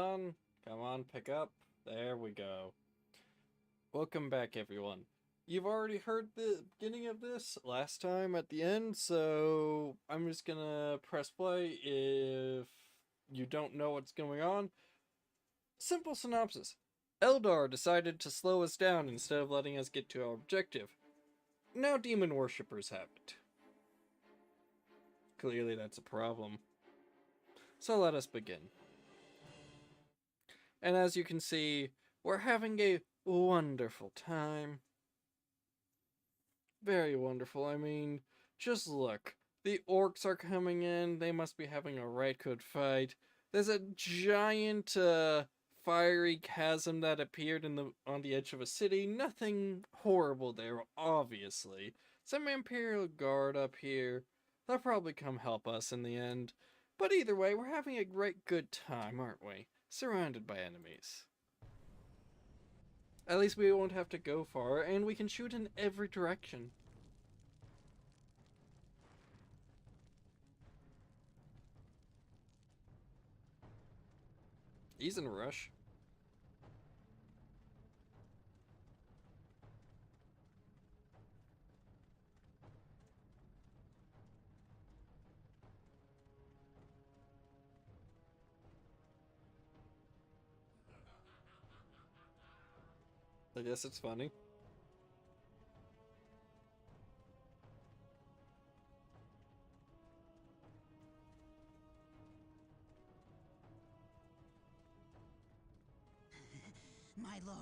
on. Come on, pick up. There we go. Welcome back, everyone. You've already heard the beginning of this last time at the end, so I'm just gonna press play if you don't know what's going on. Simple synopsis. Eldar decided to slow us down instead of letting us get to our objective. Now demon worshippers have it. Clearly that's a problem. So let us begin. And as you can see, we're having a wonderful time. Very wonderful. I mean, just look. The orcs are coming in. They must be having a right good fight. There's a giant fiery chasm that appeared on the edge of a city. Nothing horrible there, obviously. Some Imperial Guard up here. They'll probably come help us in the end. But either way, we're having a great good time, aren't we? Surrounded by enemies. At least we won't have to go far, and we can shoot in every direction. He's in a rush. I guess it's funny. My lord,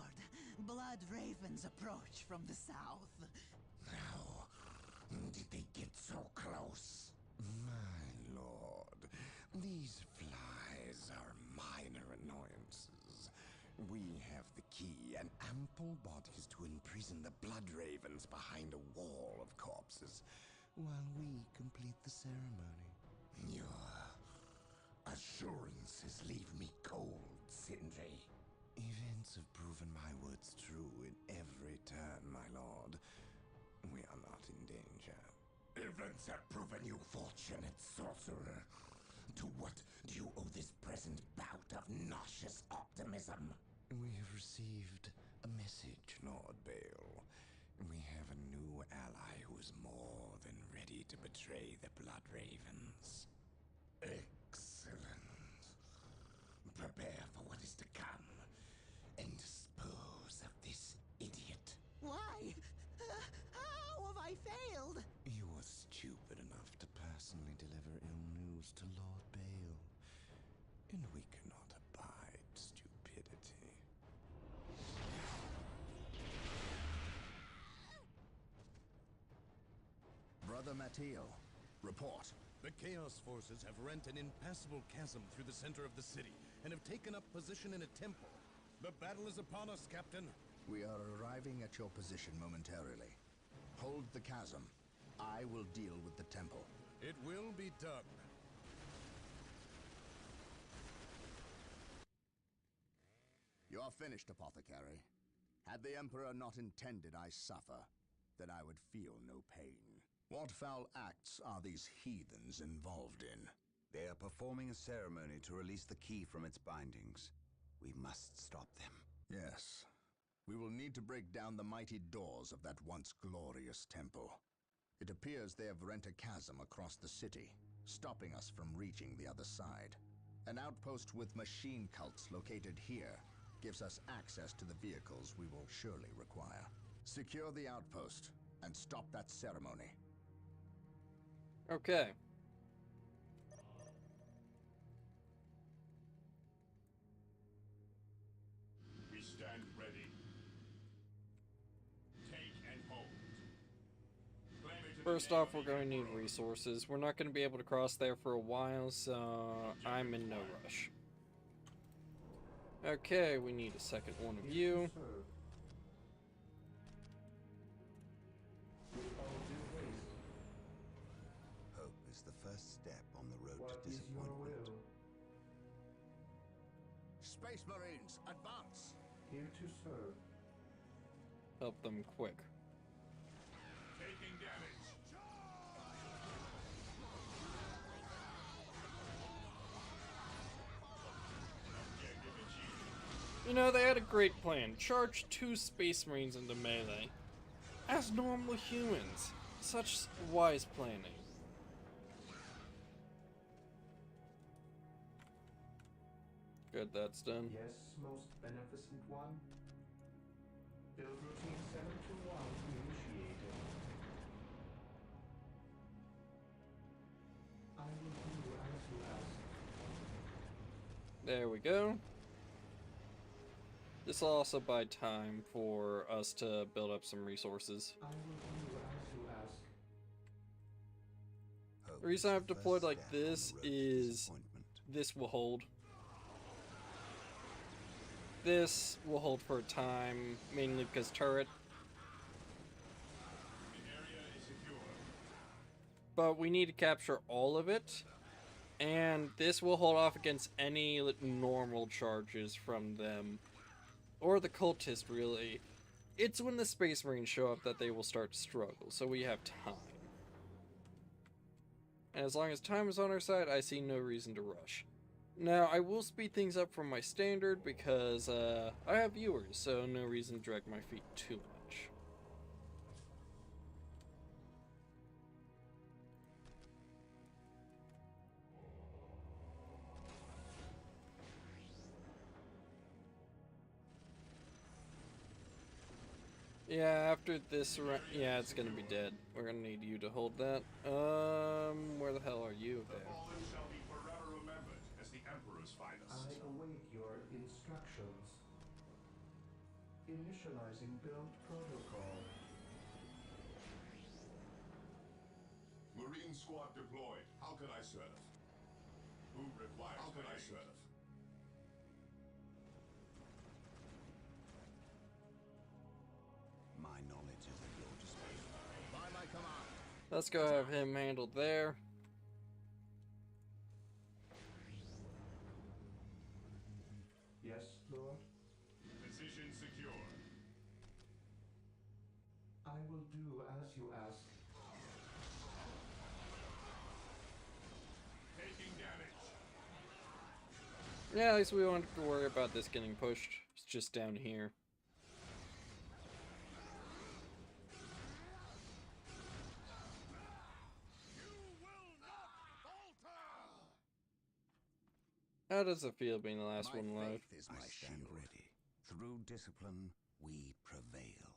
blood ravens approach from the south. How did they get so close? My lord, these flies are minor annoyances. We have the key and ample bodies to imprison the blood ravens behind a wall of corpses, while we complete the ceremony. Your assurances leave me cold, Sindri. Events have proven my words true in every turn, my lord. We are not in danger. Events have proven you fortunate, sorcerer. To what do you owe this present bout of nauseous optimism? We have received a message, Lord Bale. We have a new ally who is more than ready to betray the Blood Ravens. Excellent. Prepare for what is to come, and dispose of this idiot. Why? How have I failed? You were stupid enough to personally deliver ill news to Lord Bale, and we cannot abide stupidity. Brother Matteo, report. The Chaos Forces have rent an impassable chasm through the center of the city and have taken up position in a temple. The battle is upon us, Captain. We are arriving at your position momentarily. Hold the chasm. I will deal with the temple. It will be done. You are finished, Apothecary. Had the Emperor not intended I suffer, then I would feel no pain. What foul acts are these heathens involved in? They are performing a ceremony to release the key from its bindings. We must stop them. Yes. We will need to break down the mighty doors of that once glorious temple. It appears they have rent a chasm across the city, stopping us from reaching the other side. An outpost with machine cults located here gives us access to the vehicles we will surely require. Secure the outpost and stop that ceremony. Okay. We stand ready. Take and hold. First off, we're going to need resources. We're not going to be able to cross there for a while, so I'm in no rush. Okay, we need a second one of you. Hope is the first step on the road to disappointment. Space Marines, advance! Here to serve. Help them quick. Taking damage. Objective You know, they had a great plan. Charge 2 Space Marines into melee. As normal humans. Such wise planning. Good, that's done. Yes, most beneficent one. Build routine 721 initiated. I will do as you ask. There we go. This will also buy time for us to build up some resources. I will do as you ask. The reason I've deployed like this is this will hold. This will hold for a time, mainly because turret. The area is secure. But we need to capture all of it. And this will hold off against any normal charges from them. Or the cultist, really. It's when the Space Marines show up that they will start to struggle, so we have time. And as long as time is on our side, I see no reason to rush. Now, I will speed things up from my standard because I have viewers, so no reason to drag my feet too much. Yeah, after this round, yeah, it's gonna be dead. We're gonna need you to hold that. Where the hell are you The there? fallen shall be forever remembered as the Emperor's finest. I await your instructions. Initializing build protocol. Marine squad deployed. How can I serve? Who requires How can I serve? My knowledge is at your disposal. By my command. Let's go have him handled there. Yes, Lord. Position secure. I will do as you ask. Taking damage. Yeah, at least we won't have to worry about this getting pushed. It's just down here. How does it feel being the last My one alive? faith is I my stand shield. ready. Through discipline, we prevail.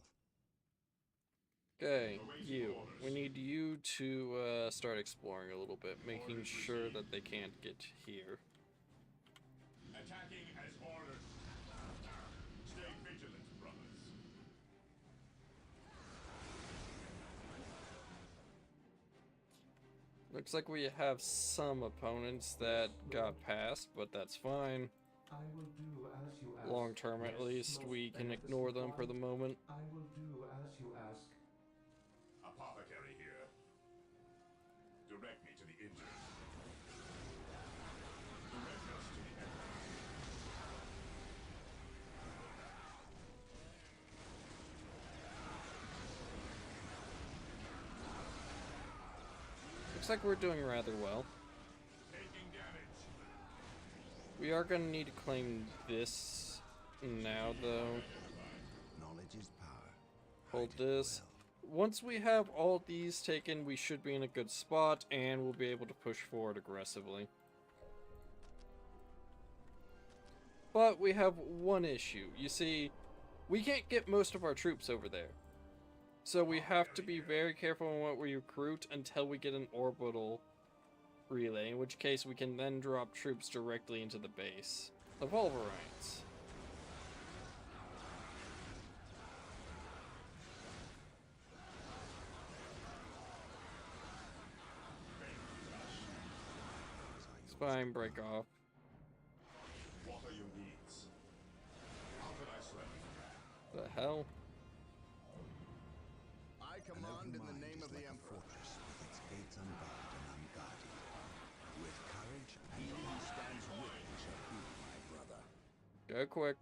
Okay, you. We need you to start exploring a little bit, making sure that they can't get here. Attacking as ordered. Stay vigilant, brothers. Looks like we have some opponents that got past, but that's fine. I will do as you ask. Long term, at Yes, least, most we can beneficent ignore them for one. the moment. I will do as you ask. Apothecary here. Direct me to the injured. Direct us to the Emperor. Looks like we're doing rather well. Taking damage. We are going to need to claim this now, though. Knowledge is power. Hold Hide it this. well. Once we have all these taken, we should be in a good spot, and we'll be able to push forward aggressively. But we have one issue. You see, we can't get most of our troops over there. So we have to be very careful on what we recruit until we get an orbital relay, in which case we can then drop troops directly into the base. The Wolverines. Spine break off. What are your needs? How can I serve? The hell? I An command open in the mind name is of the like a Emperor. fortress with its gates unbarred and unguarded. With courage He and who stands with me shall be my brother. Go quick.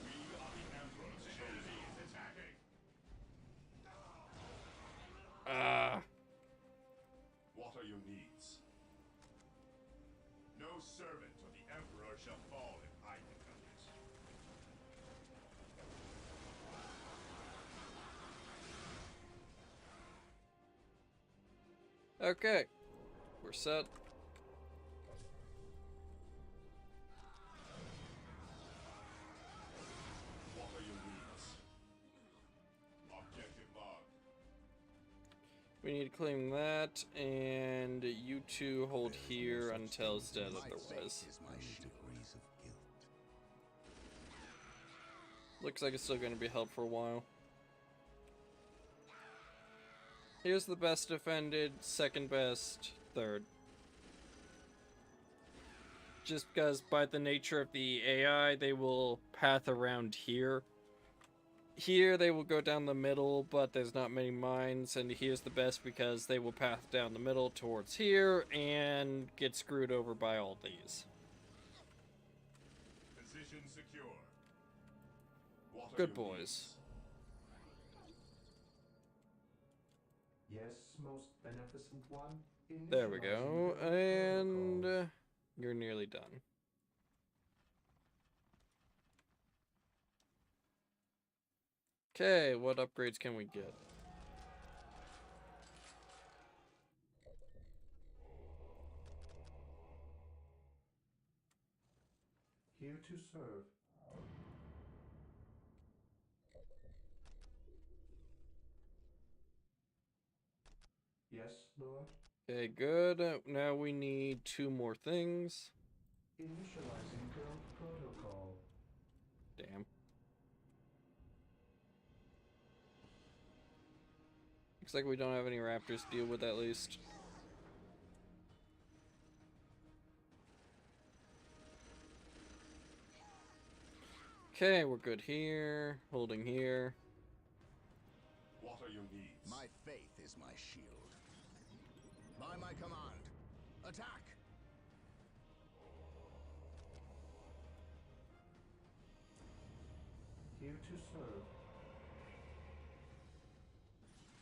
We are the Emperor's chosen. Is attacking. Ah, your needs? No servant of the Emperor shall fall if I can help it. Okay, we're set. What are your needs? Objective log. We need to claim that, and you two hold here until it's dead My otherwise. faith is my shield. Degrees of guilt. Looks like it's still going to be held for a while. Here's the best defended, second best, third. Just because by the nature of the AI, they will path around here. Here they will go down the middle, but there's not many mines, and here's the best because they will path down the middle towards here and get screwed over by all these. Position secure. What are Good your boys. needs? Yes, most beneficent one. There we go, Initializing build protocol. and you're nearly done. Okay, what upgrades can we get? Here to serve. Yes, Lord. Okay, good. Now we need 2 more things. Initializing build protocol. Damn. Looks like we don't have any raptors to deal with at least. Okay, we're good here. Holding here. What are your needs? My faith is my shield. By my command, attack! Here to serve.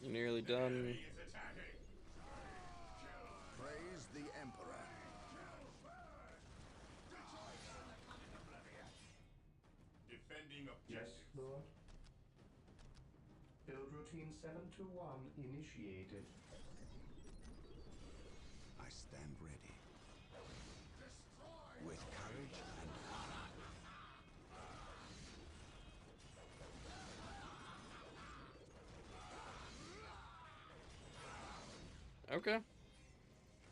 You're nearly done. Enemy is attacking. Praise the Emperor. Defending Yes, objective. Lord. Build routine 721 initiated. I stand ready. With courage and honor. Okay.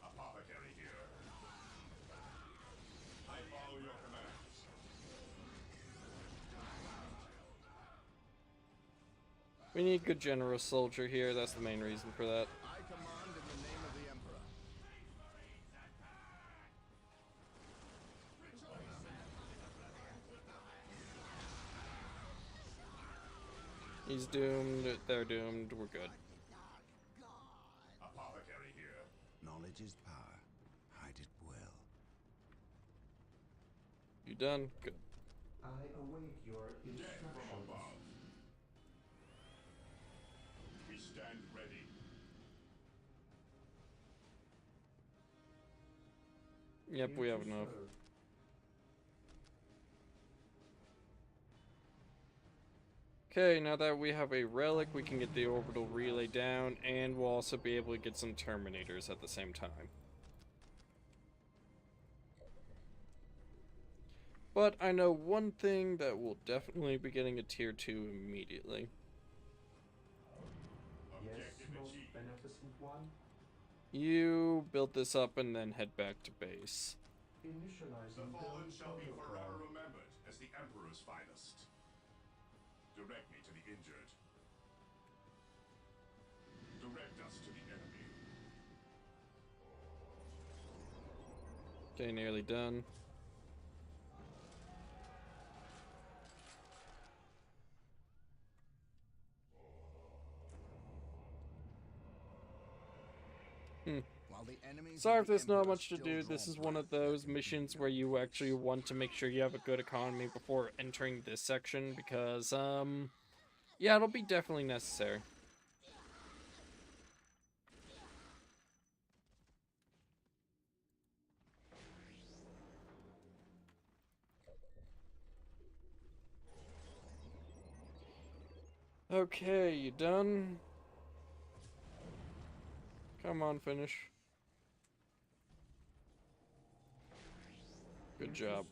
Apothecary here. I follow your commands. We need good general soldier here. That's the main reason for that. I command in the name of the Emperor. He's doomed. They're doomed. We're good. Apothecary here. Knowledge is power. Hide it well. You done? Good. I await your Death from instructions. above. We stand ready. Yep, Here we to have enough. serve. Okay, now that we have a relic, we can get the orbital relay down, and we'll also be able to get some terminators at the same time. But I know one thing that will definitely be getting a tier 2 immediately. Yes, Objective most achieved. beneficent one. You build this up and then head back to base. Initializing The fallen build shall be forever protocol. remembered as the Emperor's finest. Direct me to the injured. Direct us to the enemy. Okay, nearly done. While the enemies Sorry of if the there's not Emperor much to still do. draw This is one of breath, there those can be missions no where you peace. actually want to make sure you have a good economy before entering this section because, yeah, it'll be definitely necessary. Okay, you done? Come on, finish. Good job.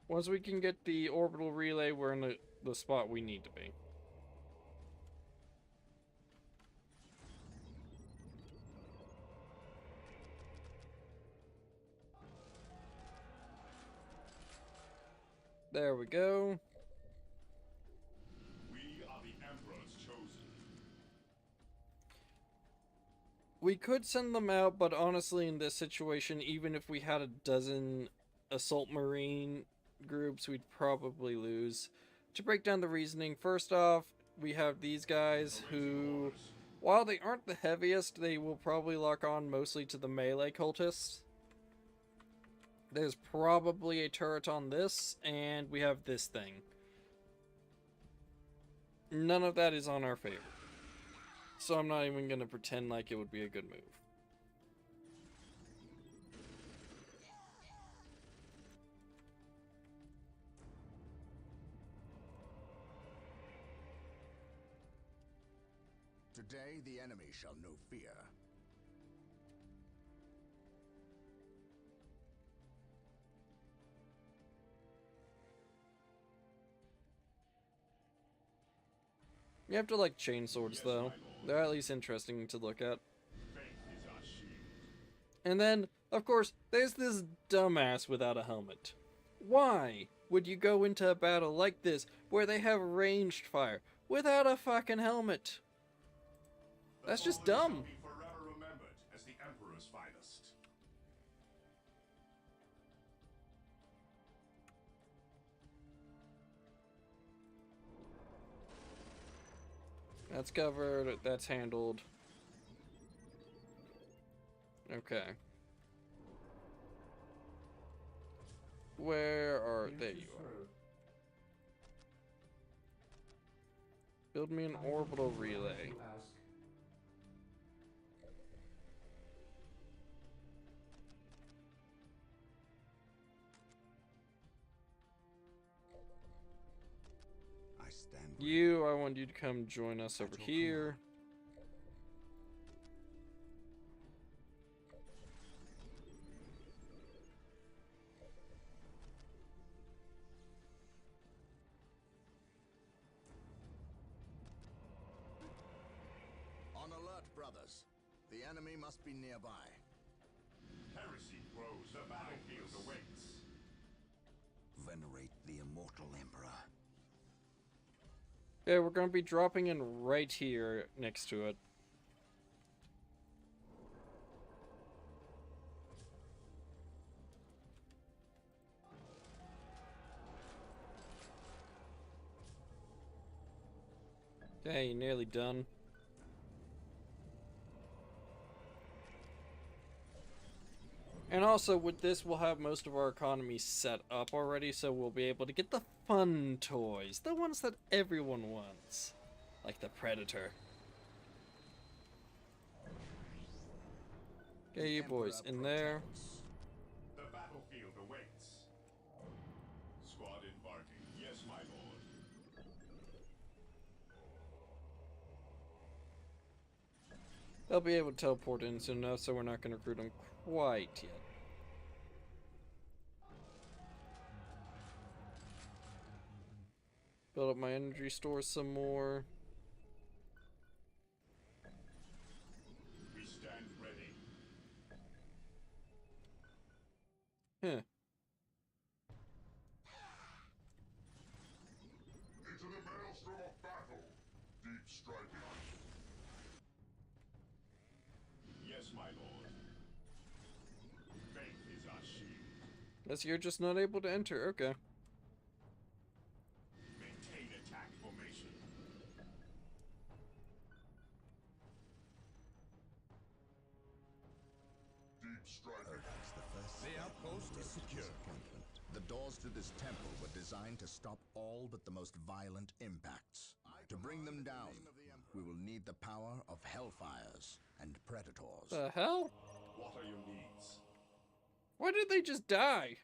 Once we can get the orbital relay, we're in the spot we need to be. There we go. We are the Emperor's chosen. We could send them out, but honestly, in this situation, even if we had a dozen assault marine groups, we'd probably lose. To break down the reasoning, first off, we have these guys who, while they aren't the heaviest, they will probably lock on mostly to the melee cultists. There's probably a turret on this, and we have this thing. None of that is on our favor. So I'm not even going to pretend like it would be a good move. Today the enemy shall know fear. You have to like chain swords though. They're at least interesting to look at. Faith is our shield. And then, of course, there's this dumbass without a helmet. Why would you go into a battle like this where they have ranged fire without a fucking helmet? That's just fallen dumb. shall be forever remembered as the Emperor's finest. That's covered, that's handled. Okay. Where are they? You are. Build me an orbital relay. I stand You, I want you to come join us over here. on alert, brothers. The enemy must be nearby. Heresy grows, the battlefield awaits. Venerate the immortal Emperor. Okay, we're gonna be dropping in right here next to it. Okay, nearly done. And also, with this, we'll have most of our economy set up already, so we'll be able to get the fun toys. The ones that everyone wants. Like the Predator. Okay, you boys in there. The battlefield awaits. Squad embarking. Yes, my lord. They'll be able to teleport in soon enough, so we're not going to recruit them quite yet. Build up my energy stores some more. We stand ready. Huh. Into the maelstrom of battle. Deep striking. Yes, my lord. Faith is our shield. Guess you're just not able to enter. Okay. Maintain attack formation. Deep striking. The outpost is secure. The doors to this temple were designed to stop all but the most violent impacts. To bring them down, we will need the power of hellfires and predators. The hell? What are your needs? Why did they just die?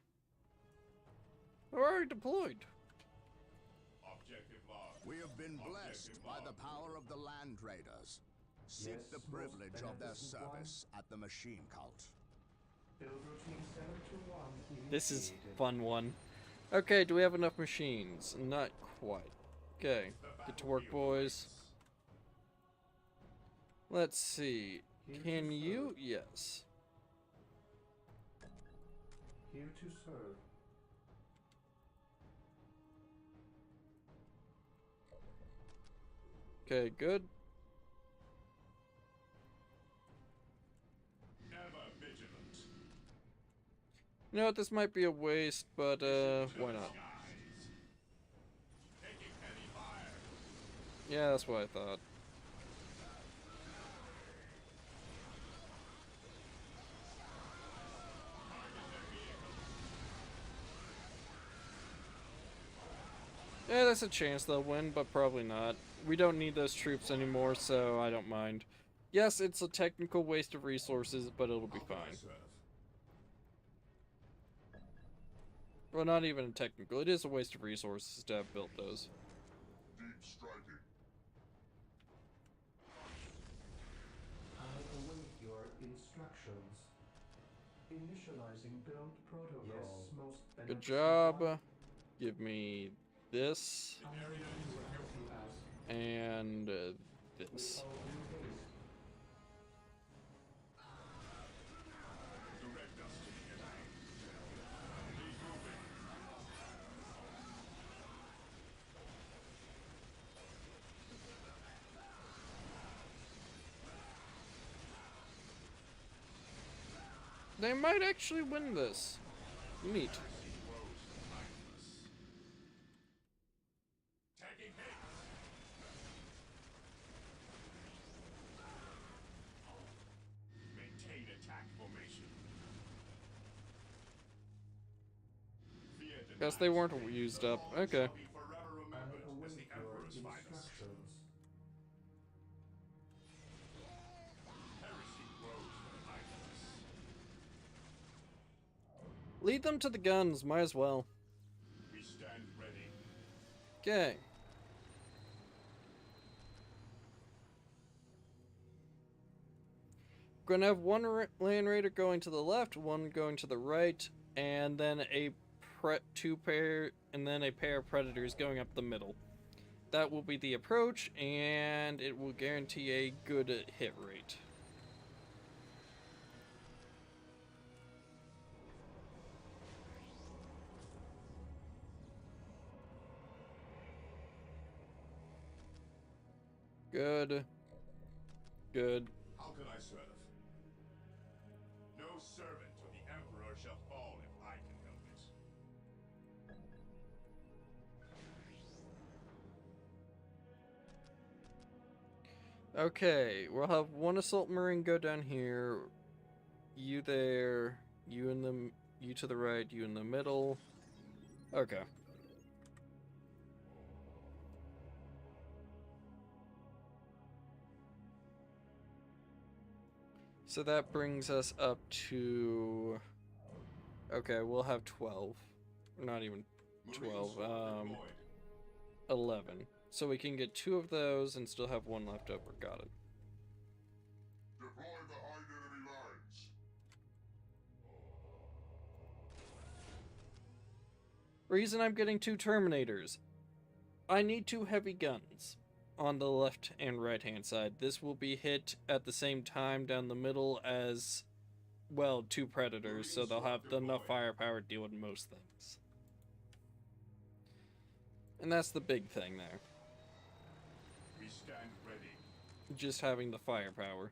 They're already deployed. Objective logged. We We have been blessed by the power of the Land Raiders. Seek Yes, the most privilege of their beneficent one. service at the machine cult. Build routine 721 initiated. This is fun one. Okay, do we have enough machines? Not quite. Okay, get to work, boys. Let's see. Here Can to you? serve. Yes. Here to serve. Okay, good. Ever vigilant. You know what, this might be a waste, but why not? Skies. Taking heavy fire. Yeah, that's what I thought. Yeah, there's a chance they'll win, but probably not. We don't need those troops anymore, so I don't mind. Yes, it's a technical waste of resources, but it'll be How can I fine. serve? Well, not even technical. It is a waste of resources to have built those. Deep striking. I await your instructions. Initializing build protocol. Yes, most Good beneficent job. one. Give me this I am doing as you ask. and With this. all due haste. Direct us to the enemy. Keep moving. They might actually win this. Neat. Rose behind us. Taking hits. Maintain attack formation. Fear Guess they denies weren't faith. used The up. fallen Okay. shall be forever I remembered as await the your Emperor's finest. instructions. Heresy grows behind us. Lead them to the guns. Might as well. We stand ready. Okay. Gonna have one land raider going to the left, one going to the right, and then a a pair of predators going up the middle. That will be the approach, and it will guarantee a good hit rate. Good. Good. How can I serve? No servant of the Emperor shall fall if I can help it. Okay, we'll have one assault marine go down here. You there. You to the right. You in the middle. Okay. So that brings us up to. Okay, we'll have 12. Not even 12. Marine sword deployed. 11. So we can get 2 of those and still have 1 left over. Got it. Deploy behind enemy lines. Reason I'm getting 2 Terminators. I need 2 heavy guns on the left and right hand side. This will be hit at the same time down the middle as, well, 2 Predators, so they'll have enough firepower to deal with most things. And that's the big thing there. We stand ready. Just having the firepower.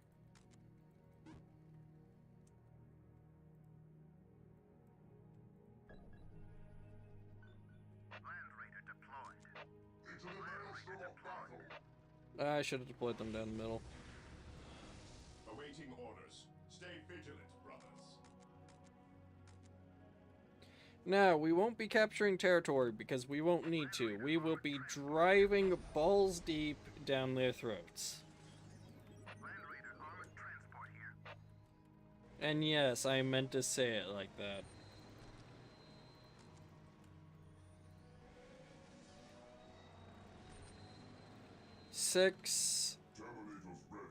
Into the maelstrom of battle. I should have deployed them down the middle. Awaiting orders. Stay vigilant, brothers. Now, we won't be capturing territory because we won't need to. We will be driving balls deep down their throats. And yes, I meant to say it like that. 6. Terminators ready.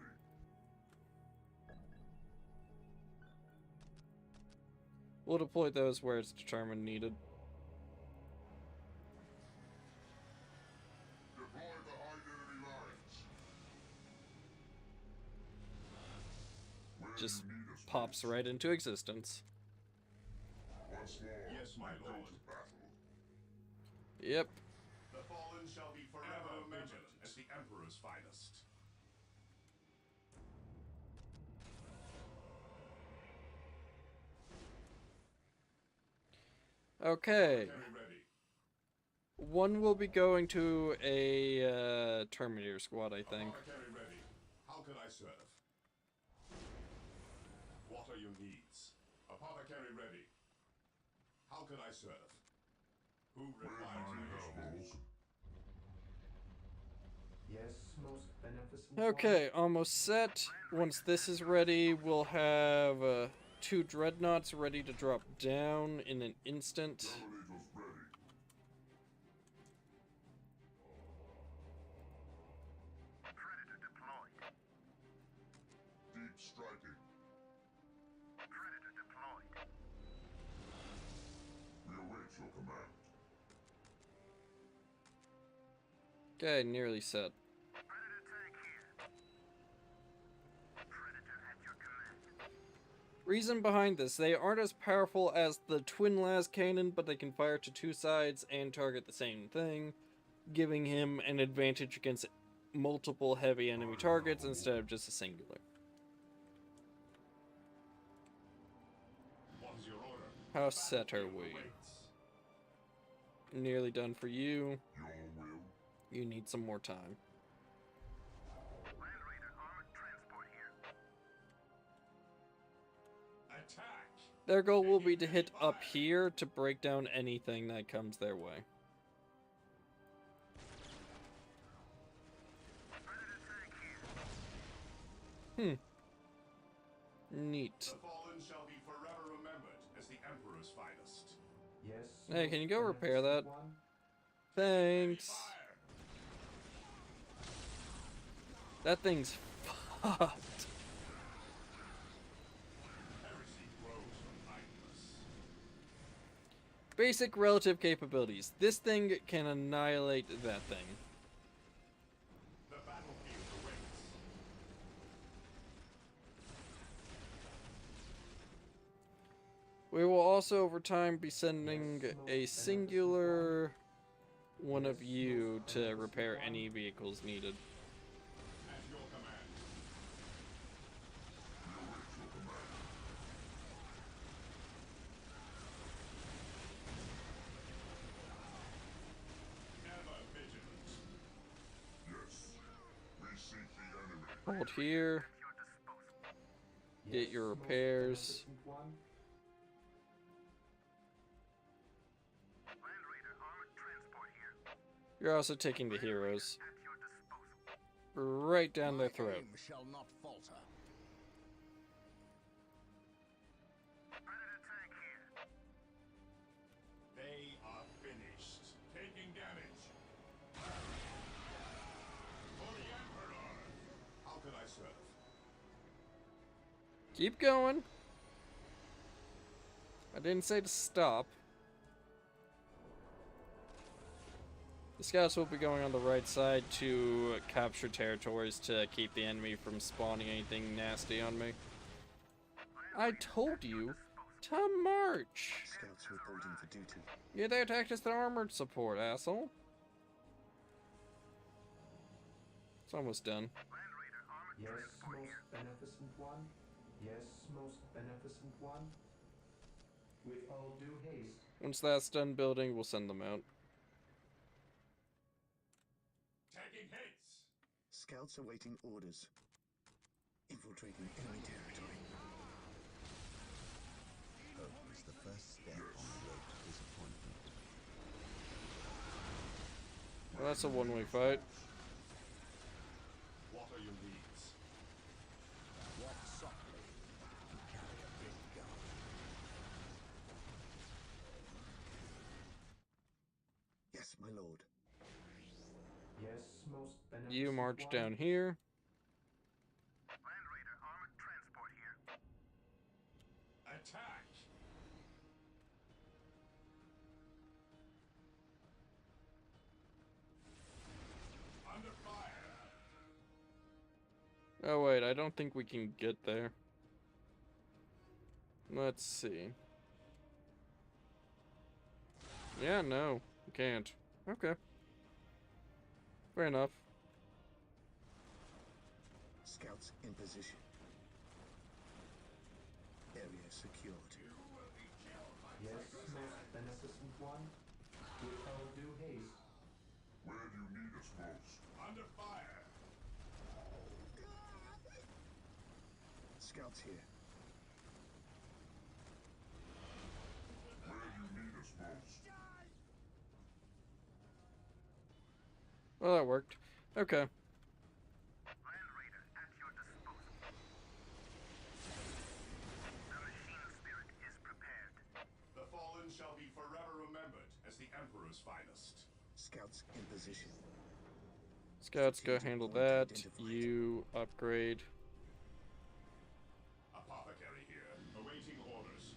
We'll deploy those where it's determined needed. Deploy behind enemy lines. Where Just do you need us, pops troops? right into existence. Once more, Yes, my we go lord. to battle. Yep. The fallen shall be forever remembered as the Emperor's finest. Okay. Carry ready. One will be going to a Terminator squad, I think. Apothecary ready. How can I serve? What are your needs? Apothecary ready. How can I serve? Who requires my help? Yes, most beneficent Okay, almost set. Once this is ready, we'll have 2 dreadnoughts ready to drop down in an instant. Terminators ready. Predator deployed. Deep striking. Predator deployed. We await your command. Okay, nearly set. Predator tank here. Predator at your command. Reason behind this, they aren't as powerful as the twin las cannon, but they can fire to 2 sides and target the same thing, giving him an advantage against multiple heavy enemy targets instead of just a singular. What is your order? How set are we? Awaits. Nearly done for you. Your will. You need some more time. Land Raider armored transport here. Attack! Their goal will be to hit up here to break down anything that comes their way. Predator tank here. Neat. The fallen shall be forever remembered as the Emperor's finest. Yes. Hey, can you go most repair that? beneficent one. Thanks. Fire! That thing's fucked. Heresy grows from idleness. Basic relative capabilities. This thing can annihilate that thing. The battlefield awaits. We will also over time be sending a singular one of you to repair any vehicles needed. At your command. We await your command. Ever vigilant. Yes. We seek the enemy. Hold here. At your disposal. Get your Yes, most repairs. beneficent one. Land Raider armored transport here. You're also taking the heroes At your disposal. right down their My throat. aim shall not falter. Predator tank here. They are finished. Taking damage. For the Emperor. How can I serve? Keep going. I didn't say to stop. The scouts will be going on the right side to capture territories to keep the enemy from spawning anything nasty on me. I told you to march. Scouts reporting for duty. You're there to act as the armored support, asshole. It's almost done. Land Raider armored Yes, transport most here. beneficent one. Yes, most beneficent one. With all due haste. Once that's done building, we'll send them out. Taking hits. Scouts awaiting orders. Infiltrating enemy territory. Hope is the first step on the road to disappointment. Well, that's a one-way fight. What are your needs? Walk softly and carry a big gun. Yes, my lord. Yes, most most beneficent You march one. down here. Land Raider, armored transport here. Attack! Under fire! Oh wait, I don't think we can get there. Let's see. Yeah, no, we can't. Okay. Fair enough. Scouts in position. Area secured. Yes, most beneficent one. With all due haste. Where do you need us most? Under fire! Scouts here. Where do you need us most? Well, that worked. Okay. Land Raider, at your disposal. The machine spirit is prepared. The fallen shall be forever remembered as the Emperor's finest. Scouts in position. Scouts, go Strategic handle point that. identified. You upgrade. Apothecary here, awaiting orders.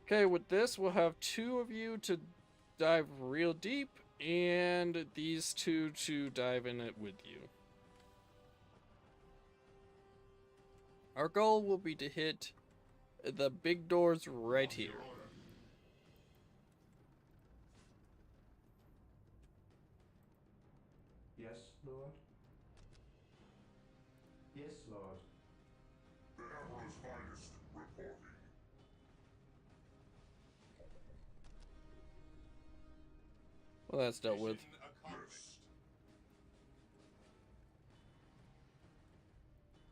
Okay, with this, we'll have 2 of you to dive real deep, and these 2 to dive in it with you. Our goal will be to hit the big doors right What's your here. order? Yes, Lord. Yes, Lord. The Emperor's finest reporting. Well, that's dealt with. Mission accomplished.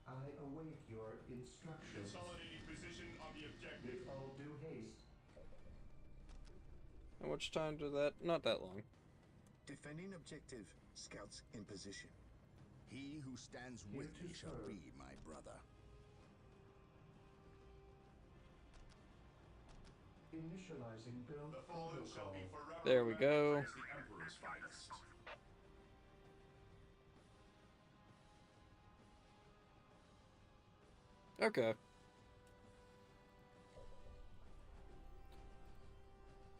I await your instructions. Consolidating position on the objective. With all due haste. How much time did that? Not that long. Defending objective. Scouts in position. He who stands Here with to me shall serve. be my brother. Initializing build The fallen shall protocol. be forever There we go. remembered as the Emperor's finest. Okay.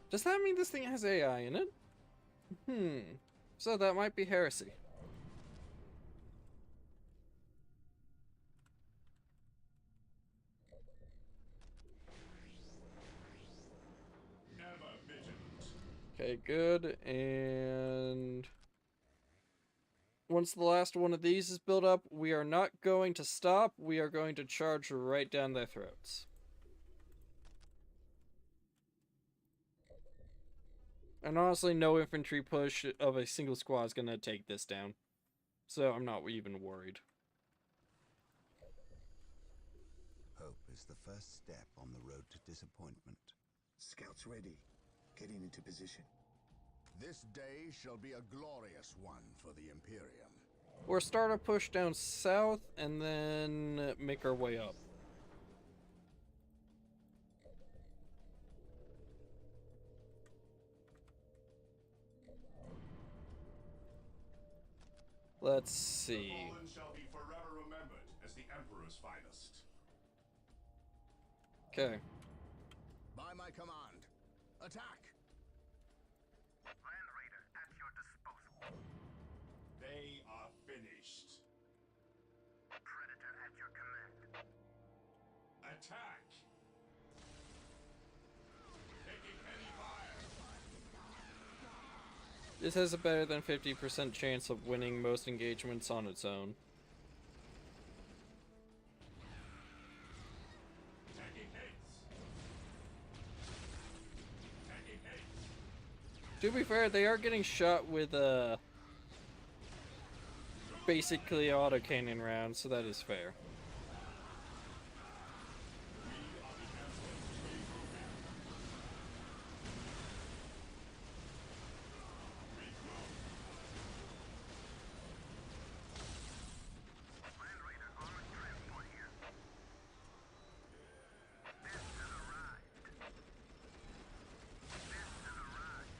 Does that mean this thing has AI in it? So that might be heresy. Ever vigilant. Okay, good. And once the last one of these is built up, we are not going to stop. We are going to charge right down their throats. And honestly, no infantry push of a single squad is going to take this down. So I'm not even worried. Hope is the first step on the road to disappointment. Scouts ready. Getting into position. This day shall be a glorious one for the Imperium. We'll start a push down south and then make our way up. Let's see. The fallen shall be forever remembered as the Emperor's finest. Okay. By my command, attack! Land Raider, at your disposal. They are finished. Predator at your command. Attack! Taking heavy fire. This has a better than 50% chance of winning most engagements on its own. Taking hits. Taking hits. To be fair, they are getting shot with basically autocannon rounds, so that is fair. Land Raider, armored transport here. This has arrived. This has arrived.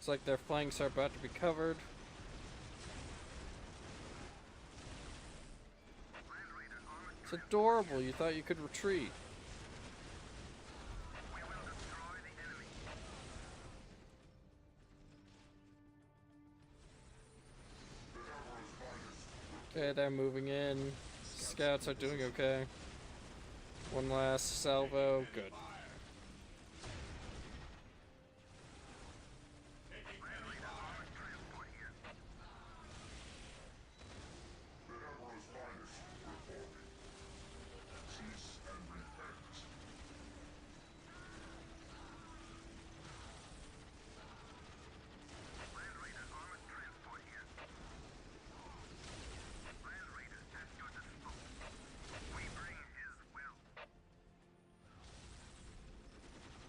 Looks like their flanks are about to be covered. It's adorable. You thought you could retreat. Okay, they're moving in. Scouts are doing okay. One last salvo. Good.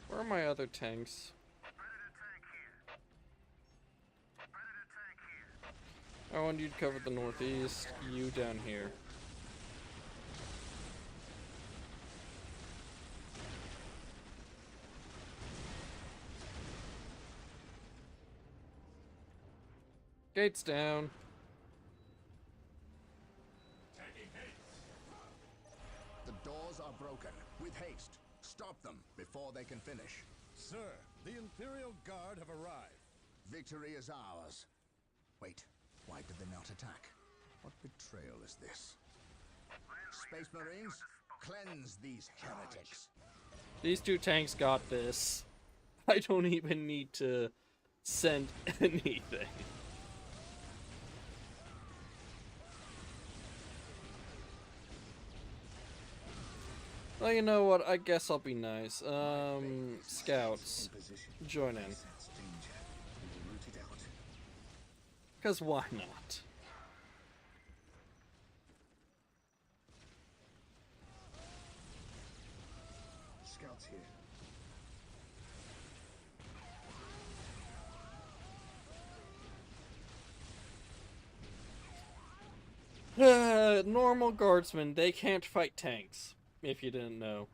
Where are my other tanks? I want you to cover the northeast, you down here. Gates down. The doors are broken. With haste. Stop them before they can finish. Sir, the Imperial Guard have arrived. Victory is ours. Wait, why did they not attack? What betrayal is this? Space Marines, cleanse these heretics. These two tanks got this. I don't even need to send anything. Well, you know what? I guess I'll be nice. Scouts, join in. Because why not? Scouts here. Normal guardsmen, they can't fight tanks, if you didn't know.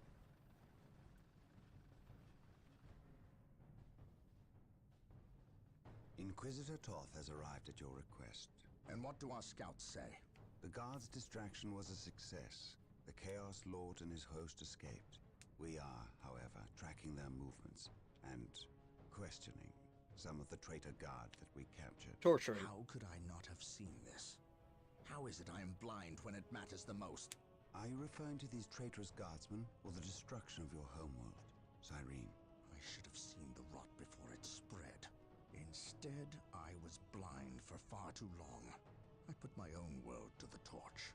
Inquisitor Toth has arrived at your request. And what do our scouts say? The guard's distraction was a success. The Chaos Lord and his host escaped. We are, however, tracking their movements and questioning some of the traitor guard that we captured. Torturing. How could I not have seen this? How is it I am blind when it matters the most? Are you referring to these traitorous guardsmen or the destruction of your homeworld, Cyrene? I should have seen the rot before it spread. Instead, I was blind for far too long. I put my own world to the torch.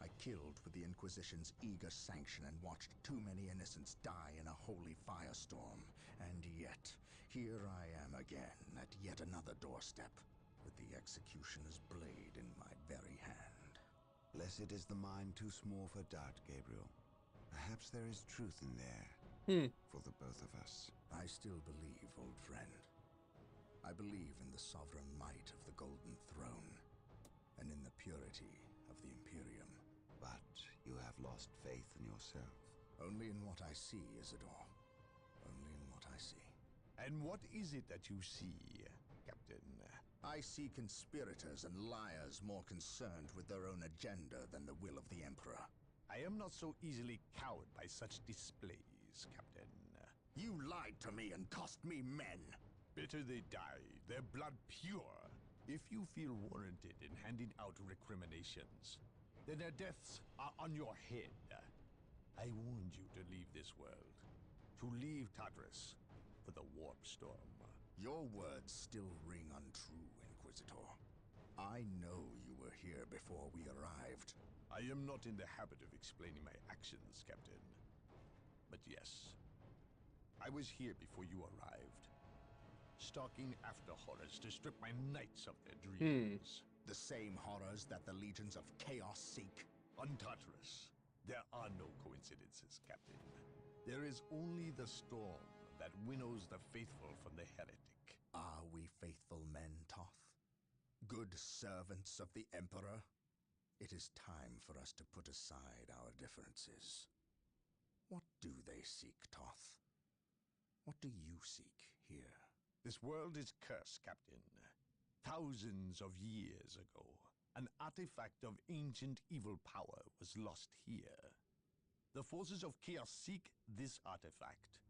I killed with the Inquisition's eager sanction and watched too many innocents die in a holy firestorm. And yet, here I am again at yet another doorstep, with the executioner's blade in my very hand. Blessed is the mind too small for doubt, Gabriel. Perhaps there is truth in there. For the both of us. I still believe, old friend. I believe in the sovereign might of the Golden Throne, and in the purity of the Imperium. But you have lost faith in yourself. Only in what I see, Isidore. Only in what I see. And what is it that you see, Captain? I see conspirators and liars more concerned with their own agenda than the will of the Emperor. I am not so easily cowed by such displays, Captain. You lied to me and cost me men. Better they die, their blood pure. If you feel warranted in handing out recriminations, then their deaths are on your head. I warned you to leave this world, to leave Tartarus for the warp storm. Your words still ring untrue, Inquisitor. I know you were here before we arrived. I am not in the habit of explaining my actions, Captain. But yes, I was here before you arrived, stalking after horrors to strip my knights of their dreams. The same horrors that the legions of chaos seek. On Tartarus, there are no coincidences, Captain. There is only the storm that winnows the faithful from the heretic. Are we faithful men, Toth? Good servants of the Emperor? It is time for us to put aside our differences. What do they seek, Toth? What do you seek here? This world is cursed, Captain. Thousands of years ago, an artifact of ancient evil power was lost here. The forces of chaos seek this artifact.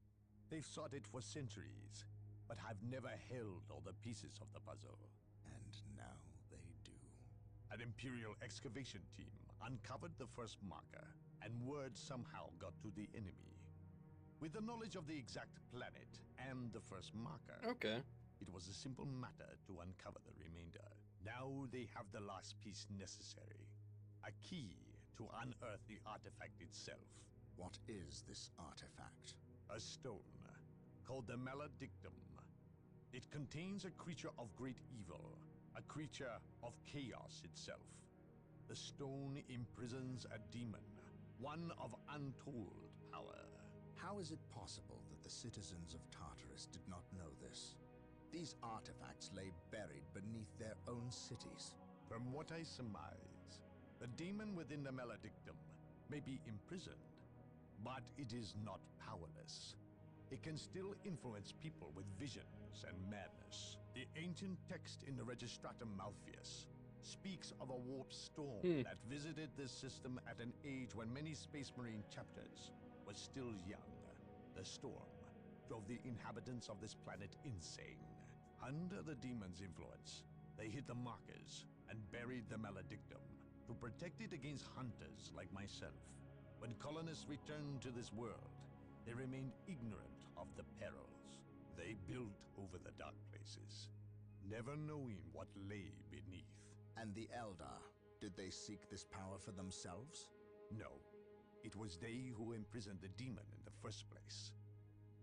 They've sought it for centuries, but have never held all the pieces of the puzzle. And now they do. An Imperial excavation team uncovered the first marker, and word somehow got to the enemy. With the knowledge of the exact planet and the first marker, Okay. it was a simple matter to uncover the remainder. Now they have the last piece necessary. A key to unearth the artifact itself. What is this artifact? A stone called the Maledictum. It contains a creature of great evil, a creature of chaos itself. The stone imprisons a demon, one of untold power. How is it possible that the citizens of Tartarus did not know this? These artifacts lay buried beneath their own cities. From what I surmise, the demon within the Maledictum may be imprisoned, but it is not powerless. It can still influence people with visions and madness. The ancient text in the Registratum Malpheus speaks of a warp storm that visited this system at an age when many Space Marine chapters was still young. The storm drove the inhabitants of this planet insane. Under the demon's influence, they hid the markers and buried the Maledictum to protect it against hunters like myself. When colonists returned to this world, they remained ignorant of the perils. They built over the dark places, never knowing what lay beneath. And the Eldar, did they seek this power for themselves? No, it was they who imprisoned the demon in the first place.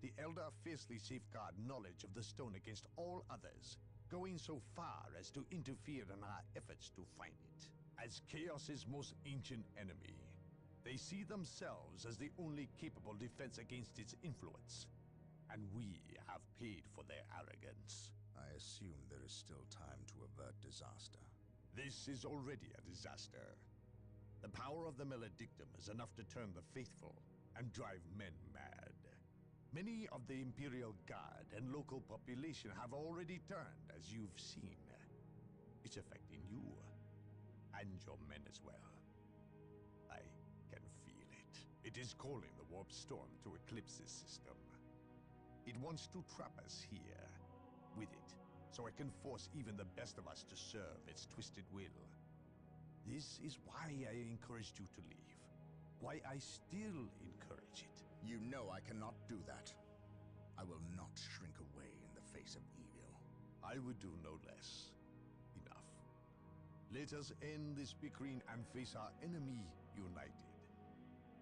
The Eldar fiercely safeguard knowledge of the stone against all others, going so far as to interfere in our efforts to find it. As Chaos's most ancient enemy, they see themselves as the only capable defense against its influence, and we have paid for their arrogance. I assume there is still time to avert disaster. This is already a disaster. The power of the Maledictum is enough to turn the faithful and drive men mad. Many of the Imperial Guard and local population have already turned, as you've seen. It's affecting you, and your men as well. I can feel it. It is calling the warp storm to eclipse this system. It wants to trap us here, with it, so it can force even the best of us to serve its twisted will. This is why I encouraged you to leave. Why I still encourage it. You know I cannot do that. I will not shrink away in the face of evil. I would do no less. Enough. Let us end this bickering and face our enemy united.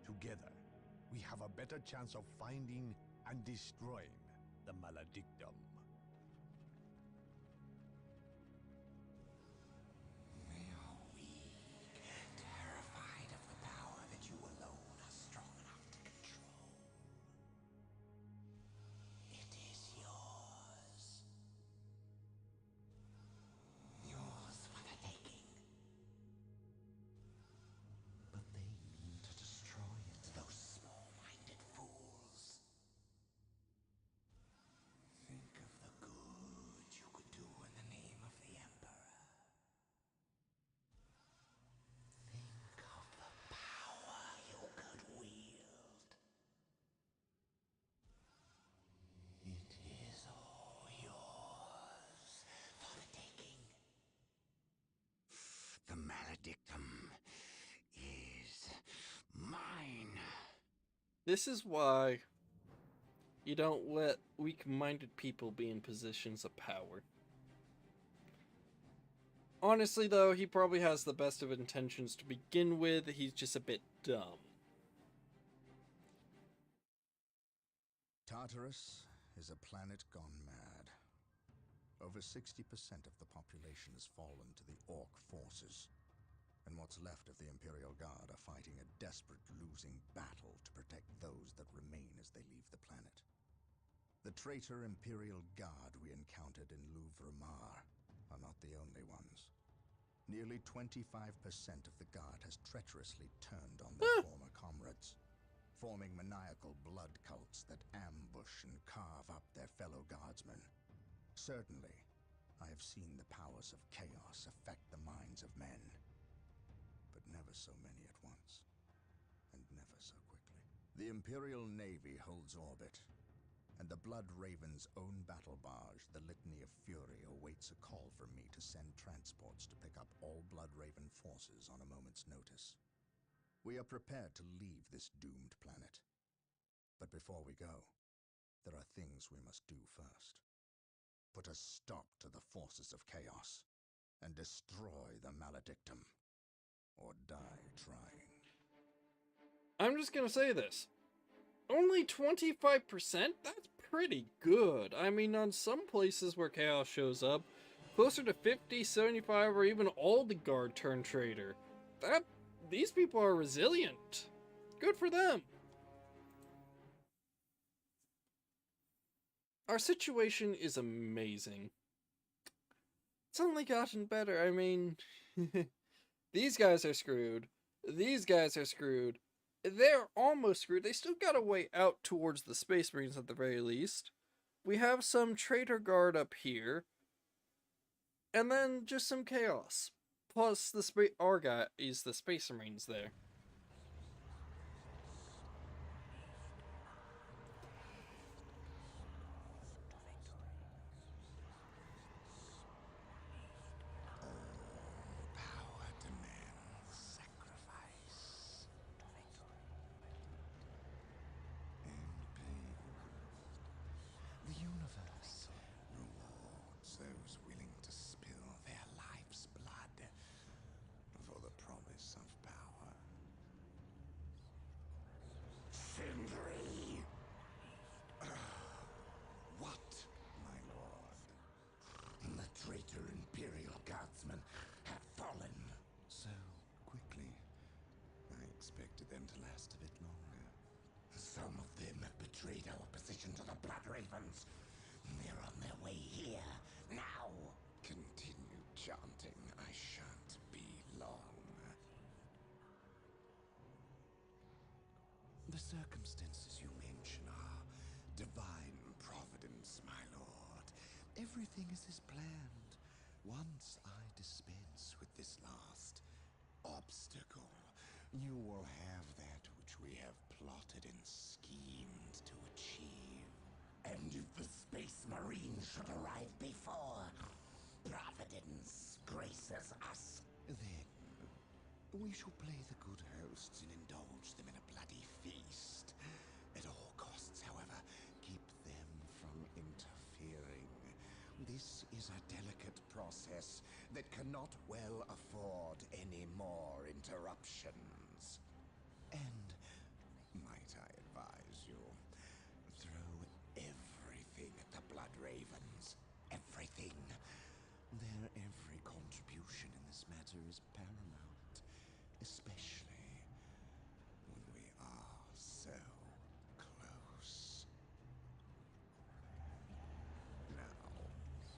Together, we have a better chance of finding and destroying the Maledictum. They are weak, terrified of the power that you alone are strong enough to control. It is yours. Yours for the taking. But they mean to destroy it, those small-minded fools. Think of the good you could do in the name of the Emperor. Think of the power you could wield. It is all yours for the taking. The Maledictum is mine. This is why you don't let weak-minded people be in positions of power. Honestly, though, he probably has the best of intentions to begin with. He's just a bit dumb. Tartarus is a planet gone mad. Over 60% of the population has fallen to the Orc forces. And what's left of the Imperial Guard are fighting a desperate losing battle to protect those that remain as they leave the planet. The traitor Imperial Guard we encountered in Louvre-Mar are not the only ones. Nearly 25% of the Guard has treacherously turned on their former comrades, forming maniacal blood cults that ambush and carve up their fellow Guardsmen. Certainly, I have seen the powers of chaos affect the minds of men, but never so many at once, and never so quickly. The Imperial Navy holds orbit, and the Blood Raven's own battle barge, the Litany of Fury, awaits a call from me to send transports to pick up all Blood Raven forces on a moment's notice. We are prepared to leave this doomed planet. But before we go, there are things we must do first. Put a stop to the forces of chaos, and destroy the Maledictum, or die trying. I'm just gonna say this. Only 25%? That's pretty good. I mean, on some places where chaos shows up, closer to 50, 75, or even all the guard turn traitor. These people are resilient. Good for them. Our situation is amazing. It's only gotten better. I mean, these guys are screwed. These guys are screwed. They're almost screwed. They still got a way out towards the Space Marines at the very least. We have some traitor guard up here. And then just some chaos. Plus our guys, the Space Marines there. Power demands sacrifice. And pain. The universe rewards those willing to spill their life's blood for the promise of power. Sindri! What, my lord? The traitor Imperial Guardsmen have fallen. So quickly. I expected them to last a bit longer. Some of them have betrayed our opposition to the Blood Ravens. They're on their way here, now. Continue chanting. I shan't be long. The circumstances you mention are divine providence, my lord. Everything is as planned. Once I dispense with this last obstacle, you will have that which we have plotted and schemed to achieve. And if the Space Marines should arrive before Providence graces us, then we shall play the good hosts and indulge them in a bloody feast. At all costs, however, keep them from interfering. This is a delicate process that cannot well afford any more interruptions. And, might I advise you, throw everything at the Blood Ravens. Everything. Their every contribution in this matter is paramount, especially when we are so close. Now,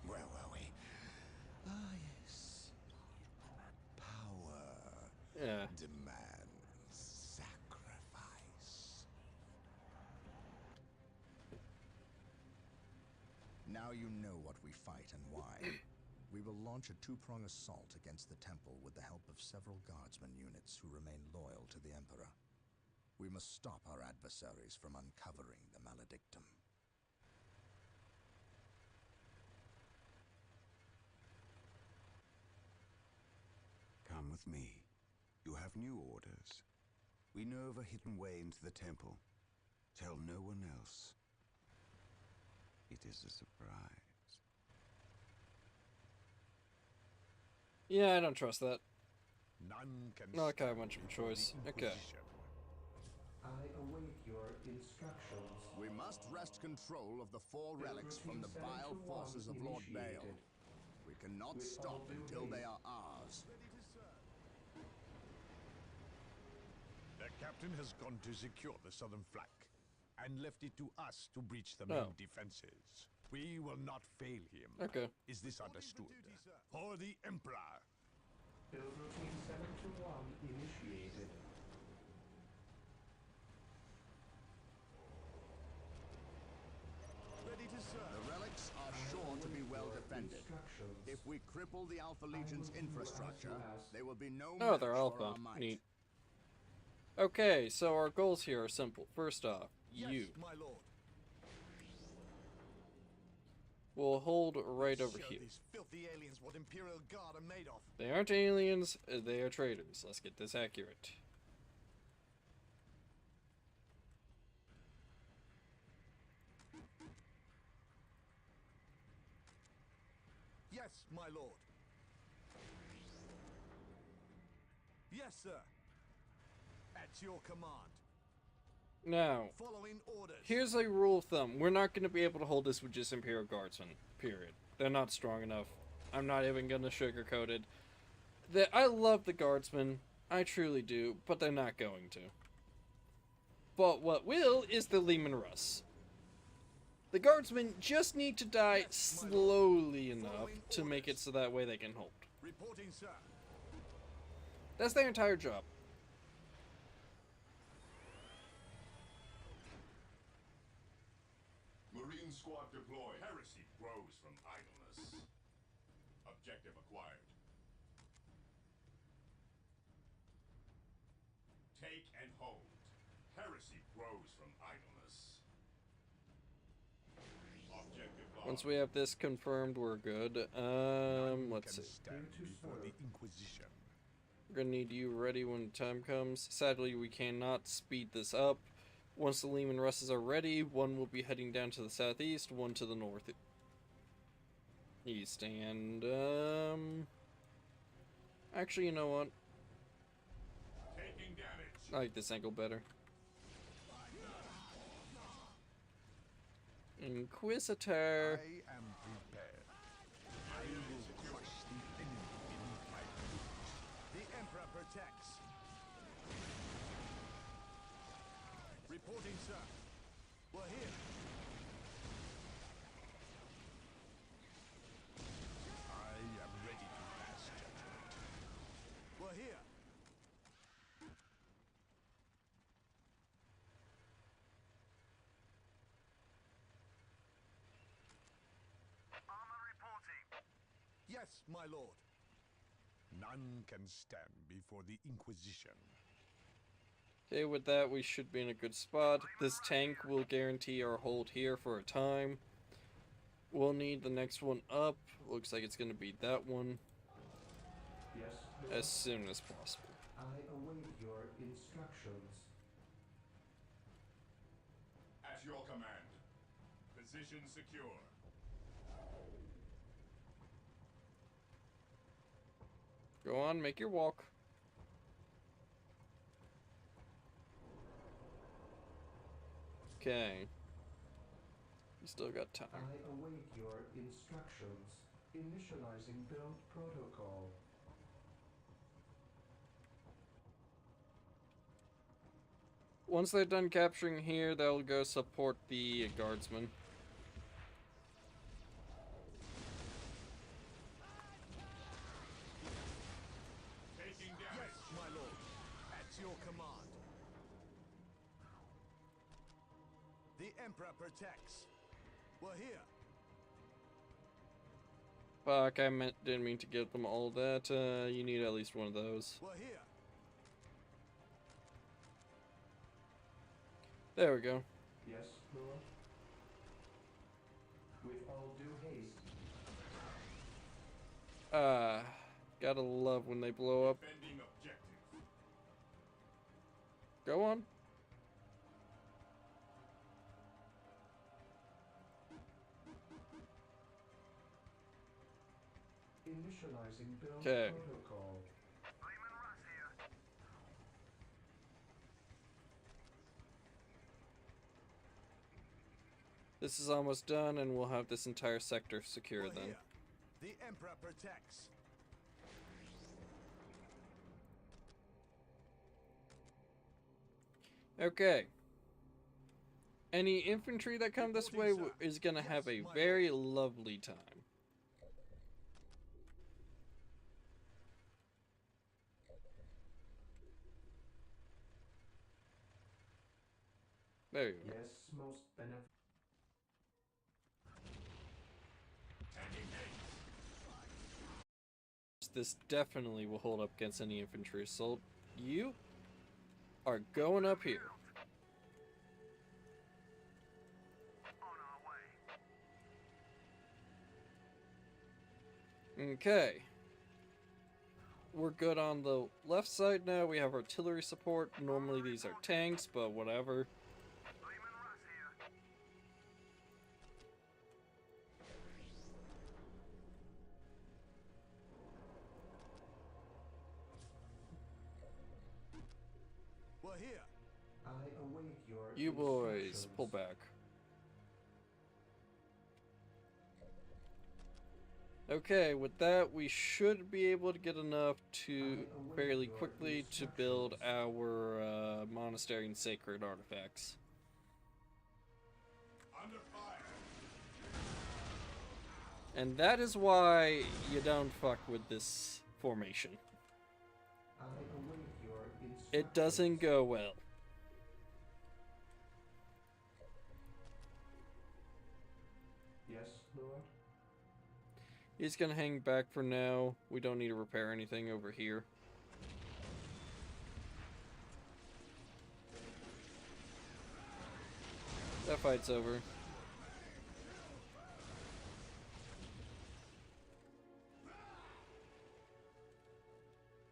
where were we? Ah, yes. Power demands sacrifice. Now you know what we fight and why. We will launch a two-prong assault against the temple with the help of several guardsman units who remain loyal to the Emperor. We must stop our adversaries from uncovering the Maledictum. Come with me. You have new orders. We know of a hidden way into the temple. Tell no one else. It is a surprise. Yeah, I don't trust that. None can Not stand much of a before the choice. Okay. Inquisition. I await your instructions. We must wrest control of the four relics from the vile forces of Lord Baal. We cannot stop until they are ours. The captain has gone to secure the southern flank, and left it to us to breach the main defenses. We will not fail him. Okay. Is this understood? For the Emperor! Build routine 721 initiated. Ready to serve. The relics are sure to be well defended. instructions. If we cripple the Alpha Legion's will do as you infrastructure, ask. they will be no Oh, match they're for alpha. our might. Neat. Okay, so our goals here are simple. First off, you Yes, my lord. will hold right over Show here. these filthy aliens what Imperial Guard are made of. They aren't aliens, they are traitors. Let's get this accurate. Yes, my lord. Yes, sir. At your command. Now, Following orders. here's a rule of thumb. We're not going to be able to hold this with just Imperial Guardsmen, period. They're not strong enough. I'm not even going to sugarcoat it. I love the Guardsmen, I truly do, but they're not going to. But what will is the Lehman Russ. The Guardsmen just need to die slowly enough to make it so that way they can hold. Reporting, sir. That's their entire job. Marine squad deployed. Heresy grows from idleness. Objective acquired. Take and hold. Heresy grows from idleness. Objective lost. Once we have this confirmed, we're good. Let's see. Stand before the Inquisition. We're gonna need you ready when the time comes. Sadly, we cannot speed this up. Once the Lehman Russes are ready, one will be heading down to the southeast, one to the northeast. And, actually, you know what? Taking damage. I like this angle better. Inquisitor. I am prepared. I will crush the enemy beneath my feet. The Emperor protects. Reporting, sir. We're here. I am ready to pass judgment. We're here. Armor reporting. Yes, my lord. None can stand before the Inquisition. Okay, with that, we should be in a good spot. This tank will guarantee our hold here for a time. We'll need the next one up. Looks like it's going to be that one Yes, as soon as possible. I await your instructions. At your command. Position secure. Go on, make your walk. Okay. You still got time. I await your instructions. Initializing build protocol. Once they're done capturing here, they'll go support the guardsmen. Taking damage. Yes, my lord. At your command. The Emperor protects. We're here. Fuck, didn't mean to give them all that. You need at least one of those. We're here. There we go. Yes, Lord. With all due haste. Gotta love when they blow up. Defending objective. Go on. Initializing build 'Kay. protocol. Lehman Russ here. This is almost done, and we'll have this entire sector secure We're then. here. The Emperor protects. Okay. Any infantry that come this way is gonna have a very lovely time. There you go. Yes, most beneficent. Taking haste. this definitely will hold up against any infantry assault. You are going up here. Okay. We're good on the left side now. We have artillery support. Normally these are tanks, but whatever. We're here. I await your You boys, instructions. pull back. Okay, with that, we should be able to get enough to fairly quickly to build our monastery and sacred artifacts. Under fire. And that is why you don't fuck with this formation. I await your instructions. It doesn't go well. Yes, Lord. He's gonna hang back for now. We don't need to repair anything over here. That fight's over.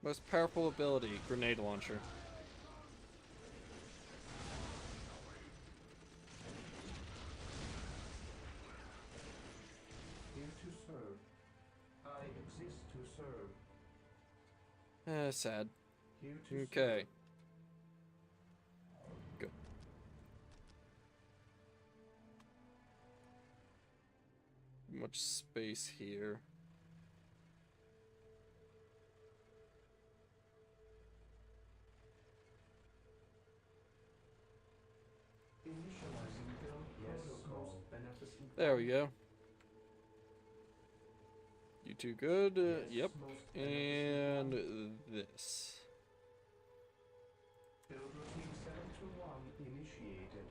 Most powerful ability, grenade launcher. Here to serve. I exist to serve. Sad. Here to Okay. serve. Go. Much space here. Initializing build protocol. Most beneficent There one. we go. You two good? Yes, Yep. most beneficent And one. this. Build routine 721 initiated.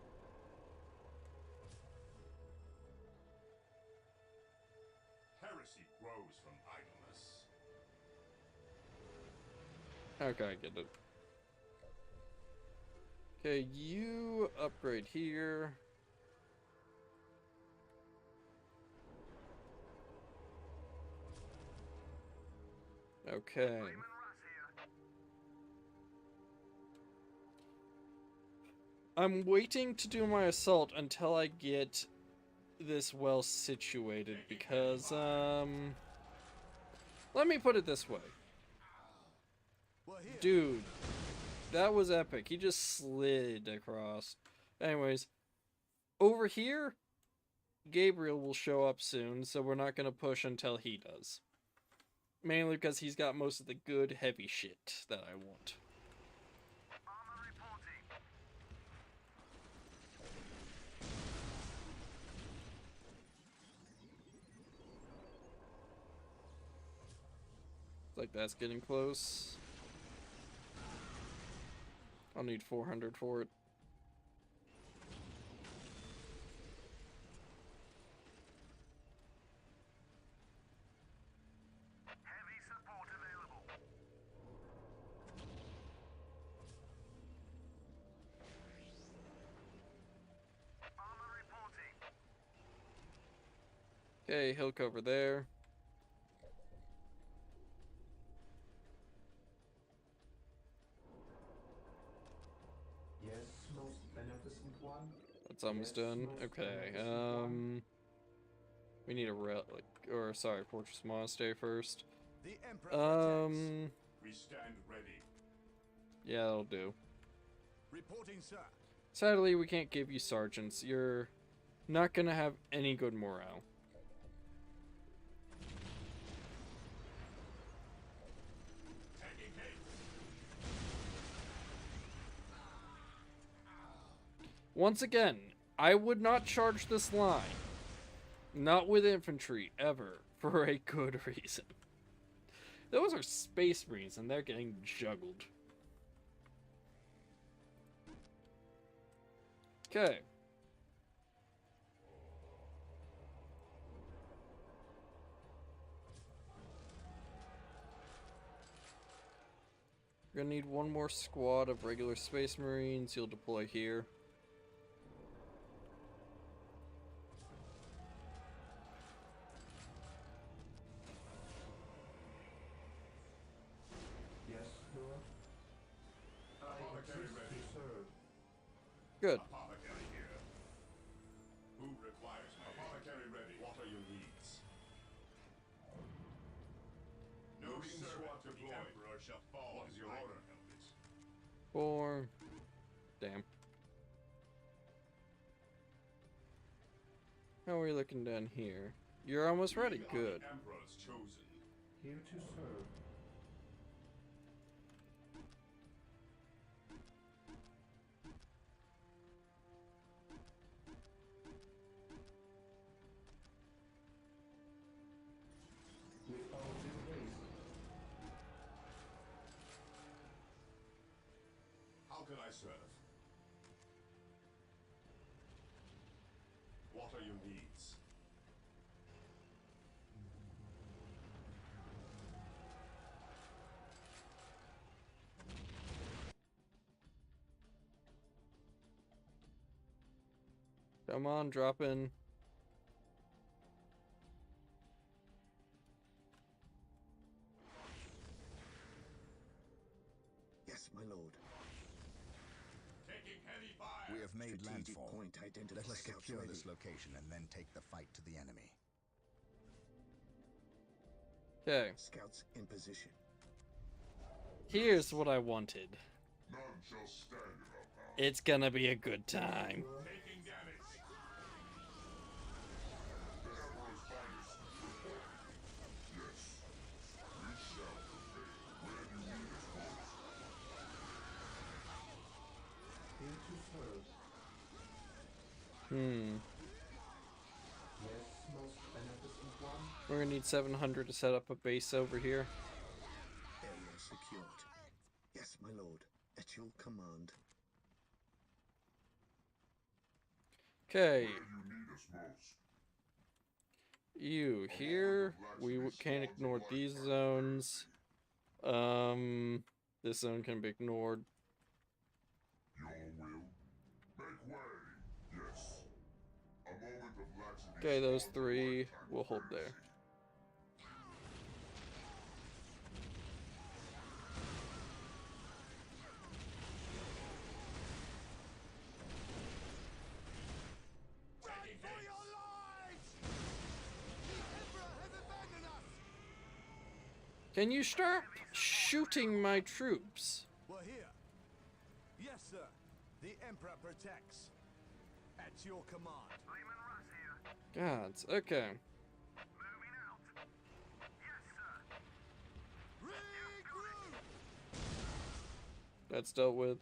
Heresy grows from idleness. Okay, I get it. Okay, you upgrade here. Okay. I'm waiting to do my assault until I get this well situated because, let me put it this way. We're here. Dude, that was epic. He just slid across. Anyways, over here, Gabriel will show up soon, so we're not going to push until he does. Mainly because he's got most of the good, heavy shit that I want. Like that's getting close. I'll need 400 for it. Heavy support available. Armor reporting. Okay, he'll cover there. Yes, most beneficent one. That's almost Yes, done. most Okay, beneficent one. we need a relic, or sorry, Fortress Monastery first. The Emperor protects. We stand ready. Yeah, that'll do. Reporting, sir. Sadly, we can't give you sergeants. You're not gonna have any good morale. Taking hit. Once again, I would not charge this line. Not with infantry, ever, for a good reason. Those are Space Marines, and they're getting juggled. Okay. We're gonna need one more squad of regular Space Marines. You'll deploy here. Yes, Lord. I Apothecary exist ready. to serve. Good. Apothecary here. Who requires my apothecary ready? What are your needs? No servant deployed. The Emperor shall fall. What is your order? 4. Damn. How are we looking down here? You're almost ready. We are Good. the Emperor's chosen. Here to serve. With all due haste. How can I serve? What are your needs? Come on, drop in. Yes, my lord. Taking heavy fire. We have made Strategic landfall. point identified. Let us Scouts secure ready. this location and then take the fight to the enemy. Okay. Scouts in position. Here's what I wanted. None shall stand in our power. It's gonna be a good time. Taking damage. The Emperor's finest report. Yes. We shall prevail. Where do you need us most? Here to serve. Yes, most beneficent one. We're gonna need 700 to set up a base over here. Area secured. Yes, my lord. At your command. Okay. Where do you need us most? You here. We can't ignore these zones. This zone can be ignored. Your will. Make way. Yes. A moment of laxity. Okay, those spawned a 3 lifetime will of hold there. heresy. Taking for your lives! The Emperor has abandoned us! Can you stop shooting my troops? We're here. Yes, sir. The Emperor protects. At your command. Lyman Russ here. Gods. Okay. Moving out. Yes, sir. Regroup! That's dealt with.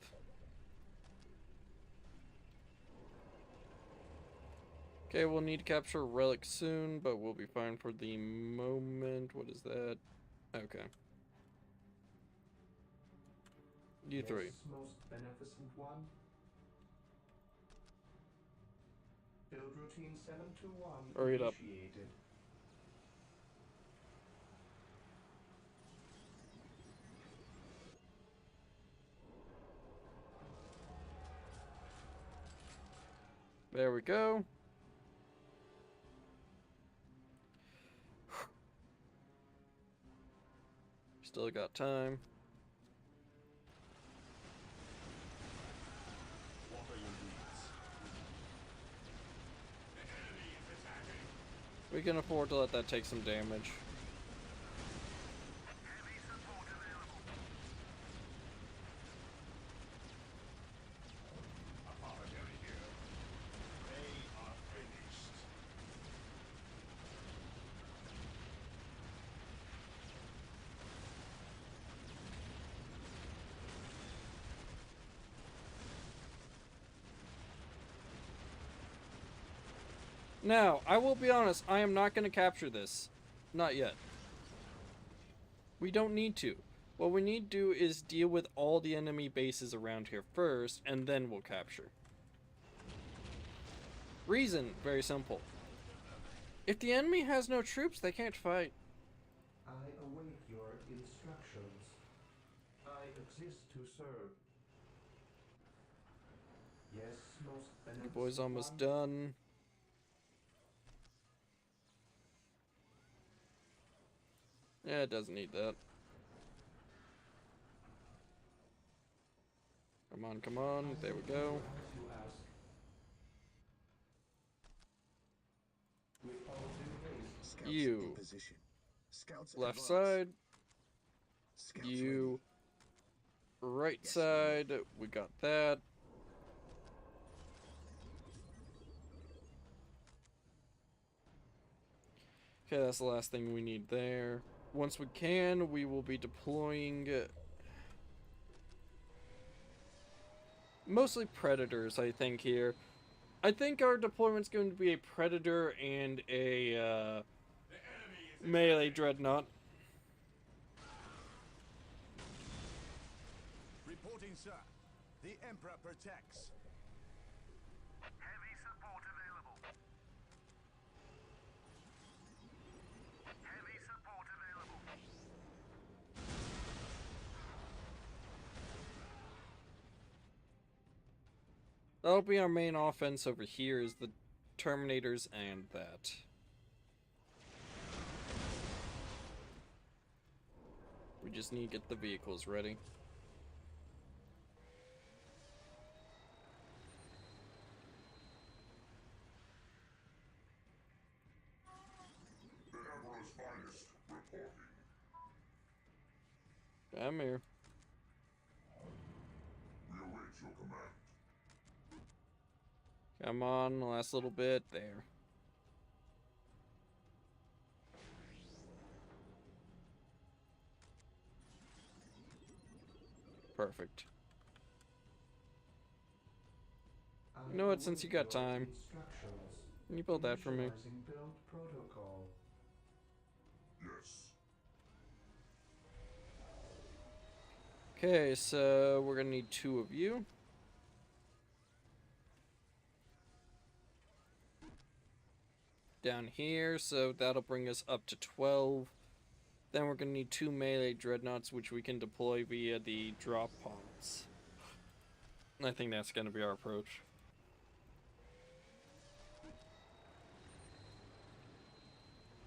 Okay, we'll need to capture Relic soon, but we'll be fine for the moment. What is that? Okay. You 3. Yes, most beneficent one. Build routine 721 Hurry it up. initiated. There we go. Still got time. What are your needs? The enemy is attacking. We can afford to let that take some damage. Heavy support available. Apothecary here. They are finished. Now, I will be honest, I am not going to capture this. Not yet. We don't need to. What we need to do is deal with all the enemy bases around here first, and then we'll capture. Reason, very simple. If the enemy has no troops, they can't fight. I await your instructions. I exist serve. Yes, most The beneficent boy's almost one. done. Yeah, it doesn't need that. Come on, come on. There we go. As you ask. With all due haste. Scouts in You. position. Scouts Left advance. side. Scouts You. Right Yes, side. We got that. Okay, that's the last thing we need there. Once we can, we will be deploying mostly predators, I think, here. I think our deployment's going to be a predator and a melee dreadnought. Reporting, sir. The Emperor protects. Heavy support available. Heavy support available. That'll be our main offense over here, is the Terminators and that. We just need to get the vehicles ready. The Emperor's finest reporting. I'm here. We await your command. Come on, last little bit. There. Perfect. You know what, since you got time, can you build that for me? Build protocol. Yes. Okay, so we're gonna need 2 of you. Down here, so that'll bring us up to 12. Then we're gonna need 2 melee dreadnoughts, which we can deploy via the drop pods. I think that's gonna be our approach.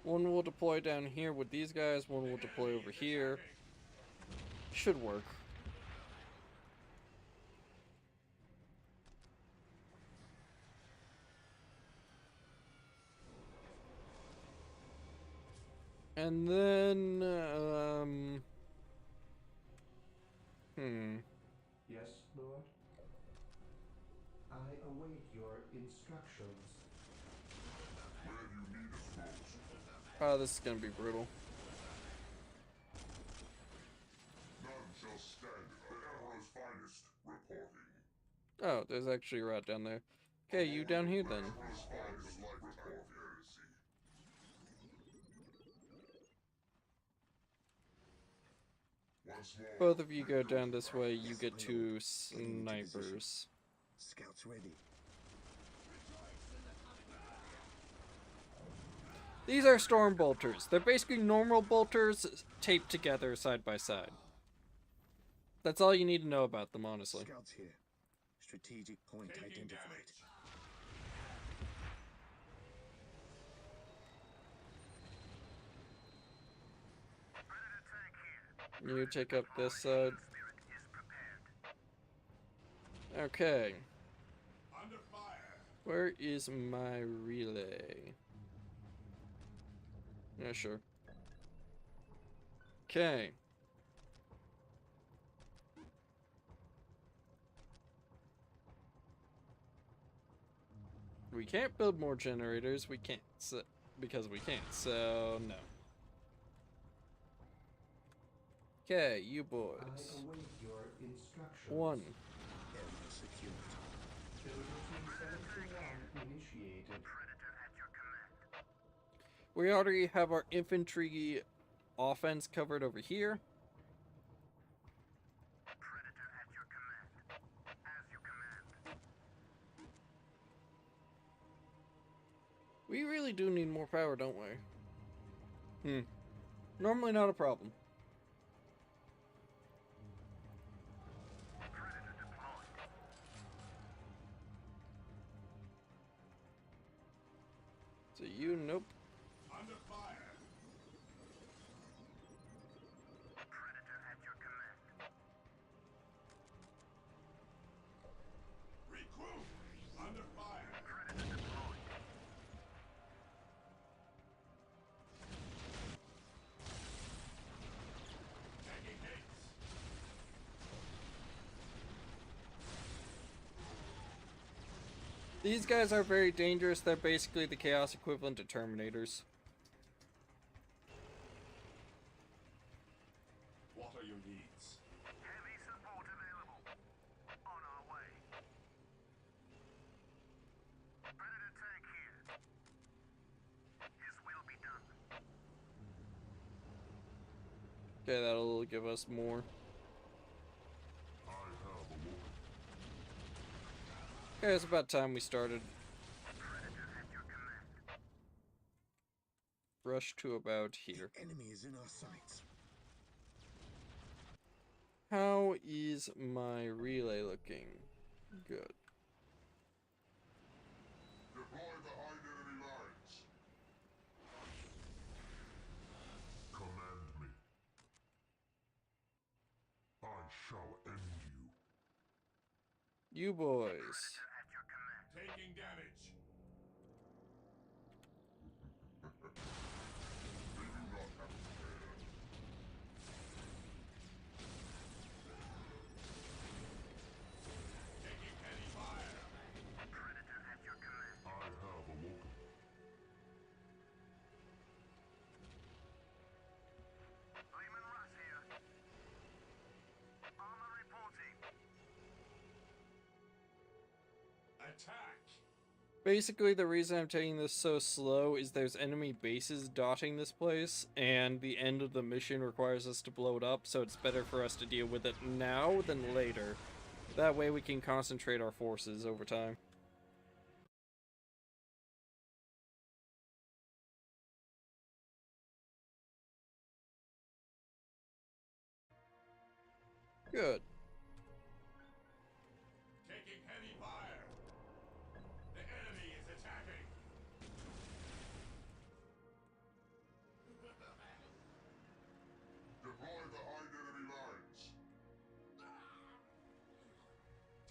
One will deploy down here with these guys, one will deploy over here. Should work. And then, Yes, Lord. I await your instructions. Where do you need us most? Oh, this is gonna be brutal. None shall stand. The Emperor's finest reporting. Oh, there's actually a route down there. Okay, you down here then. Emperor's finest reporting. Heresy. Once more. Both of you go down this way, you get 2 snipers. Scouts ready. These are storm bolters. They're basically normal bolters taped together side by side. That's all you need to know about them, honestly. Scouts here. Strategic point identified. Predator tank here. You take up this side. Spirit is prepared. Okay. Under fire. Where is my relay? Yeah, sure. Okay. We can't build more generators. We can't, because we can't. So no. Okay, you boys. I await your instructions. 1. Area secured. Building team 71 initiated. Predator at your command. We already have our infantry offense covered over here. Predator at your command. As you command. We really do need more power, don't we? Normally not a problem. So you, nope. Under fire. Predator at your command. Recruit. Under fire. Predator deployed. Taking hits. These guys are very dangerous. They're basically the Chaos equivalent to Terminators. What are your needs? Heavy support available. On our way. Predator tank here. His will be done. Okay, that'll give us more. I have awoken. Okay, it's about time we started. Predator at your command. Rush to about here. Enemy is in our sights. How is my relay looking? Good. Deploy behind enemy lines. Command me. I shall end you. You boys. At your command. Taking damage. They do not have to fear. Taking heavy fire. Predator at your command. I have awoken. Lehman Russ here. Armor reporting. Attack. Basically, the reason I'm taking this so slow is there's enemy bases dotting this place, and the end of the mission requires us to blow it up, so it's better for us to deal with it now than later. That way we can concentrate our forces over time. Good. Taking heavy fire. The enemy is attacking. Deploy behind enemy lines.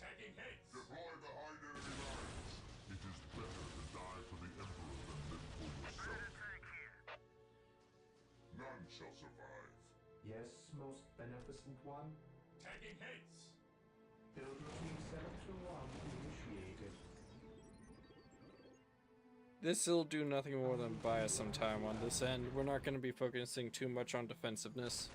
Taking hits. Deploy behind enemy lines. It is better to die for the Emperor than live for yourself. Predator tank here. None shall survive. Yes, most beneficent one. Taking hits. Build routine 721 initiated. This'll do nothing more than buy us some time on this end. We're not going to be focusing too much on defensiveness.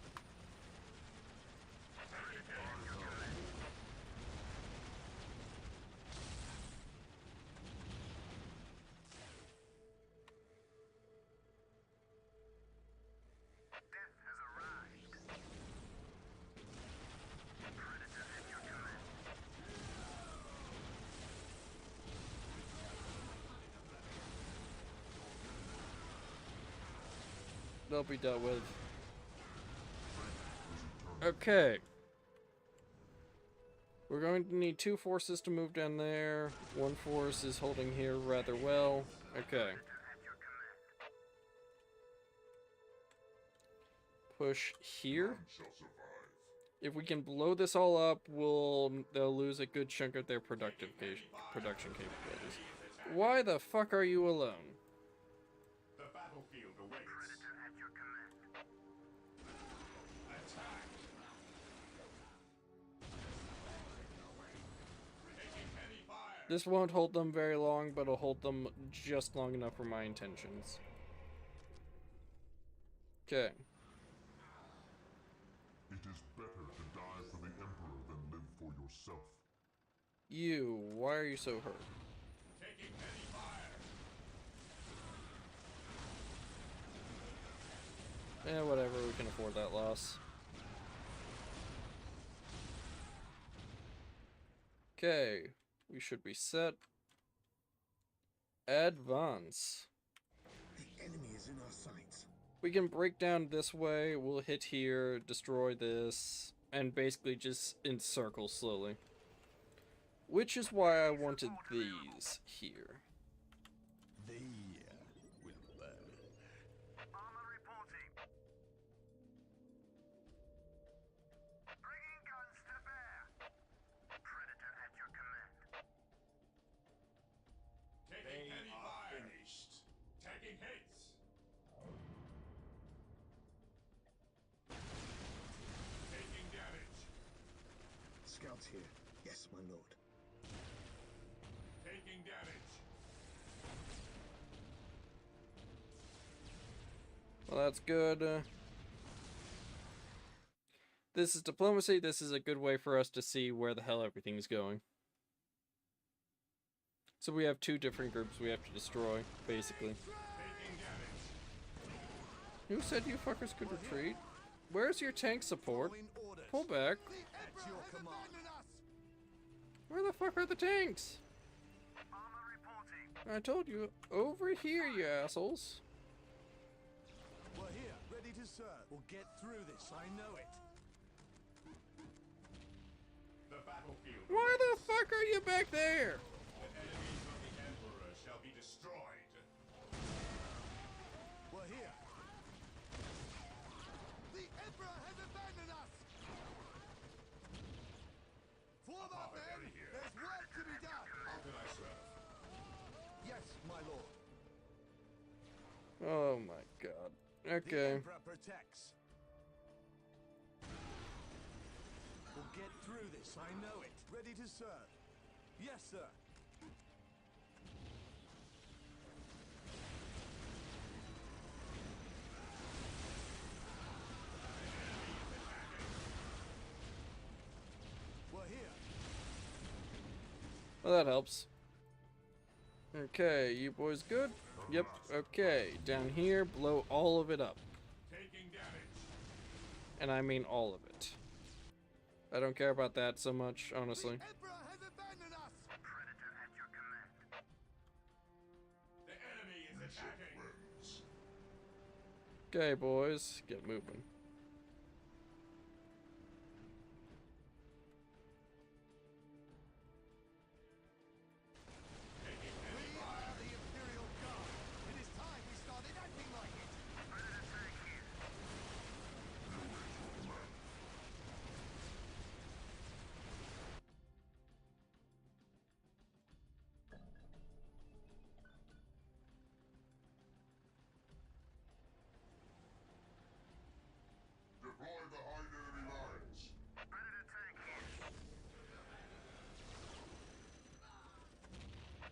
Death has arrived. Predator at your command. They'll be dealt with. Okay. We're going to need 2 forces to move down there. 1 force is holding here rather well. Okay. Predator at your command. Push here. None shall survive. If we can blow this all up, they'll lose a good chunk of their production capabilities. Why the fuck are you alone? The battlefield awaits. Predator at your command. Attack. Taking heavy fire. This won't hold them very long, but it'll hold them just long enough for my intentions. Okay. It is better to die for the Emperor than live for yourself. You, why are you so hurt? Taking heavy fire. Whatever, we can afford that loss. Okay, we should be set. Advance. The enemy is in our sights. We can break down this way, we'll hit here, destroy this, and basically just encircle slowly. Which is why I wanted these here. There. my lord. Taking damage. Well, that's good. This is diplomacy. This is a good way for us to see where the hell everything's going. So we have two different groups we have to destroy, basically. Taking damage. Who said you fuckers could retreat? Where's your tank support? Pull back. At your command. Where the fuck are the tanks? Armor reporting. I told you, over here, you assholes. We're here, ready to serve. We'll get through this, I know it. The battlefield. Why the fuck are you back there? The enemies of the Emperor shall be destroyed. We're here. The Emperor has abandoned us! Form up, men! Here. There's work to be done! How can I serve? Yes, my lord. Oh my god. The Okay. Emperor protects. We'll get through this, I know it. Ready to serve. Yes, sir. We're here. Well, that helps. Okay, you boys good? Yep, okay. Down here, blow all of it up. Taking damage. And I mean all of it. I don't care about that so much, honestly. The Emperor has abandoned us! Predator at your command. The enemy is attacking. Okay, boys, get moving. We are the Imperial Guard. It is time we started acting like it. Predator tank here. Deploy behind enemy lines. Predator tank here.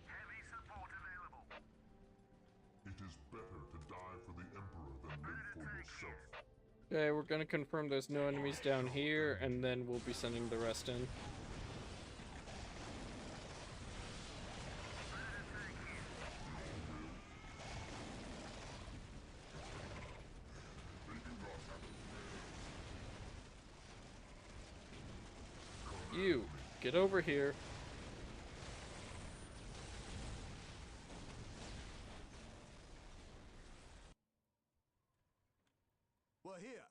Heavy support available. It is better to die for the Emperor than live for yourself. Okay, we're gonna confirm there's no enemies down here, and then we'll be sending the rest in. You, get over here. We're here.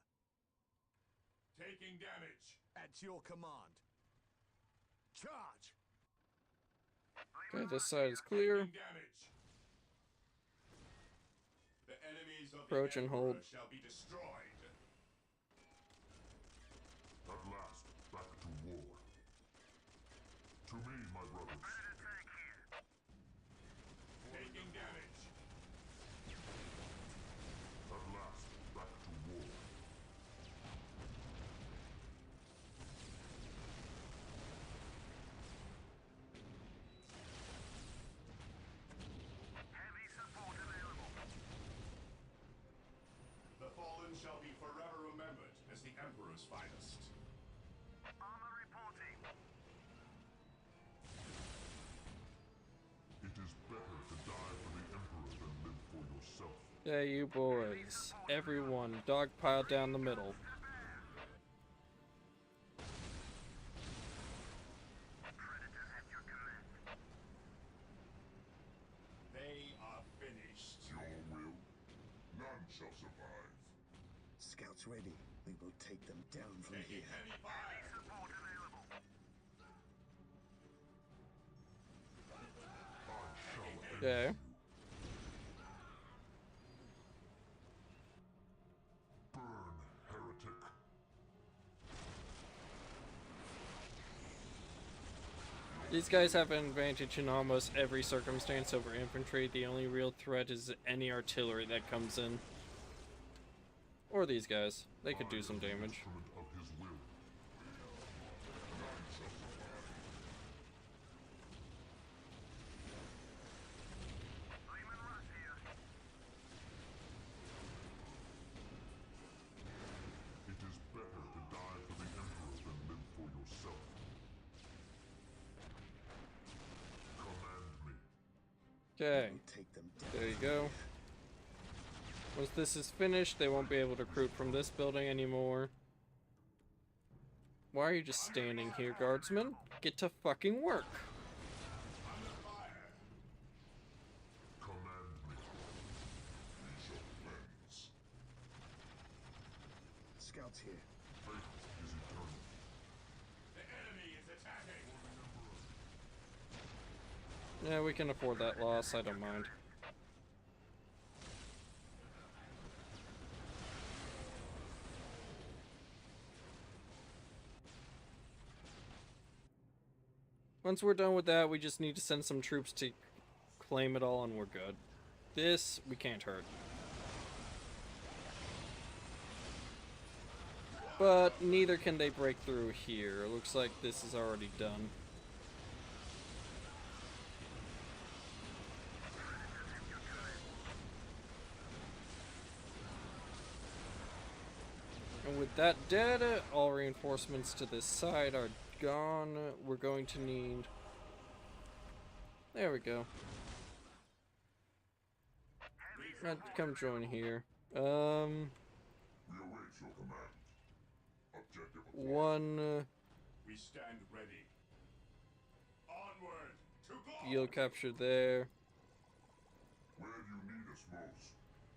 Taking damage. At your command. Charge! Okay, this side is clear. Taking damage. The enemies of Approach the and Emperor hold. shall be destroyed. At last, back to war. To me, my brothers. Predator tank here. Taking damage. At last, back to war. Heavy support available. The fallen shall be forever remembered as the Emperor's finest. Armor reporting. It is better to die for the Emperor than live for yourself. Yeah, you boys. Everyone, dogpile down the middle. Predator at your command. They are finished. Your will? None shall survive. Scouts ready. We will take them down from Taking here. heavy fire. Support available. Okay. Burn, heretic. These guys have an advantage in almost every circumstance over infantry. The only real threat is any artillery that comes in. Or these guys. They could do some damage. Instrument of his will. None shall survive. Okay, We'll take them down. there you go. Once this is finished, they won't be able to recruit from this building anymore. Why are you just standing here, guardsmen? Get to fucking work. Under fire. Command me. We shall cleanse. Scouts here. Faith is eternal. The enemy is attacking. Yeah, we can afford that loss, I don't mind. Once we're done with that, we just need to send some troops to claim it all and we're good. This, we can't hurt. But neither can they break through here. It looks like this is already done. And with that dead, all reinforcements to this side are gone. We're going to need... There we go. Come join here. We await your command. Objective acquired. One We stand ready. Onward to glory. field capture there. Where do you need us most?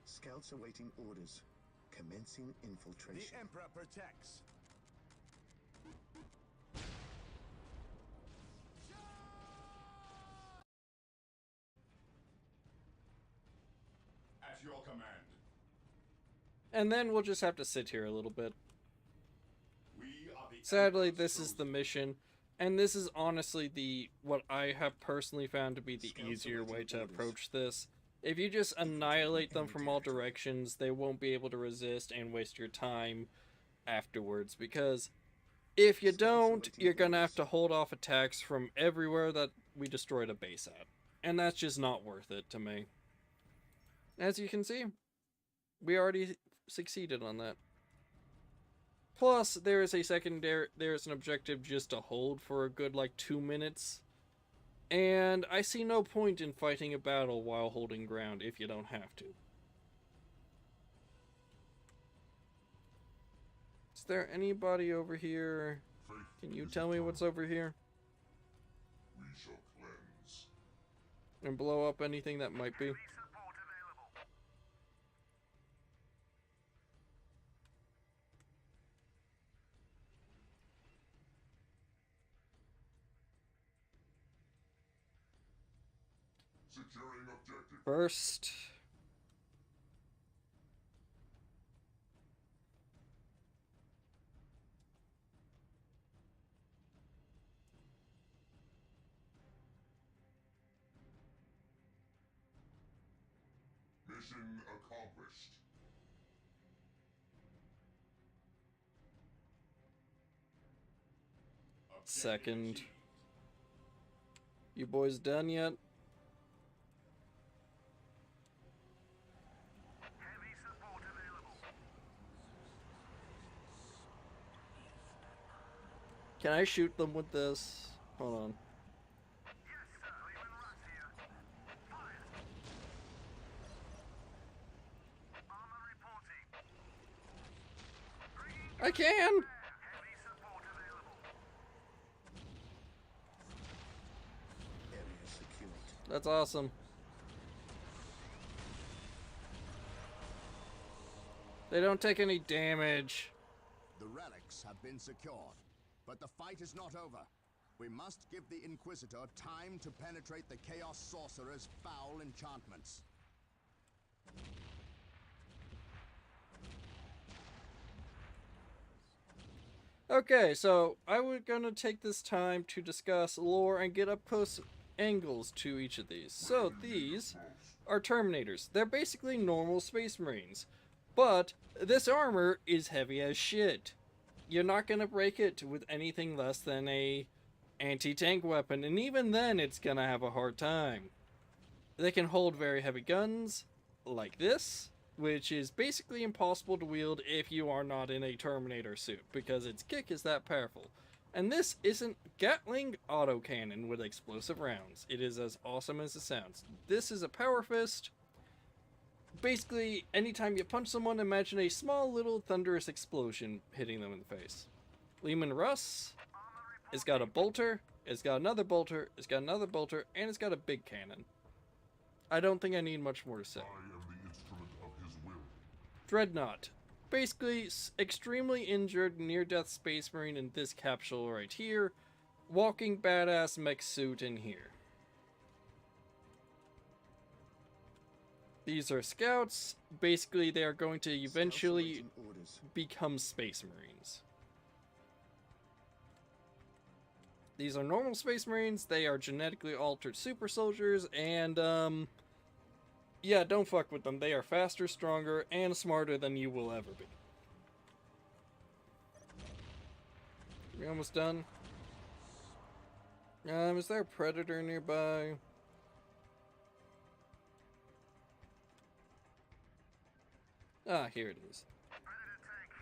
Scouts awaiting orders. Commencing The infiltration. Emperor protects. At your command. And then we'll just have to sit here a little bit. We are the Sadly, Emperor's this is the chosen. mission. And this is honestly what I have personally found to be the Scouts easier way awaiting to orders. approach this. If you just annihilate them from all directions, they won't be able to resist and waste your time afterwards. Because if you don't, you're gonna have to hold off attacks from everywhere that we destroyed a base at. And that's just not worth it to me. As you can see, we already succeeded on that. Plus, there is an objective just to hold for a good, 2 minutes. And I see no point in fighting a battle while holding ground if you don't have to. Is there anybody over here? Faith Can you is tell me eternal. what's over here? We shall cleanse. And blow up anything that might be? Support available. Securing objective. First. Mission accomplished. Objective Second. achieved. You boys done yet? Heavy support available. Can I shoot them with this? Hold on. Yes, sir. Leaving rats here. Fire. Armor reporting. Bringing I can! heavy support available. Area secured. That's awesome. They don't take any damage. The relics have been secured, but the fight is not over. We must give the Inquisitor time to penetrate the Chaos Sorcerer's foul enchantments. Okay, so I was gonna take this time to discuss lore and get up close angles to each of these. So these are Terminators. They're basically normal Space Marines. But this armor is heavy as shit. You're not gonna break it with anything less than a anti-tank weapon, and even then it's gonna have a hard time. They can hold very heavy guns, like this, which is basically impossible to wield if you are not in a Terminator suit, because its kick is that powerful. And this isn't Gatling autocannon with explosive rounds. It is as awesome as it sounds. This is a power fist. Basically, anytime you punch someone, imagine a small little thunderous explosion hitting them in the face. Lehman Russ, it's got a bolter, it's got another bolter, it's got another bolter, and it's got a big cannon. I don't think I need much more to say. I am the instrument of his will. Dreadnought. Basically, extremely injured near-death Space Marine in this capsule right here. Walking badass mech suit in here. These are scouts. Basically, they are going to eventually become Space Marines. These are normal Space Marines. They are genetically altered super soldiers, and yeah, don't fuck with them. They are faster, stronger, and smarter than you will ever be. We almost done? Is there a Predator nearby? Ah, here it is.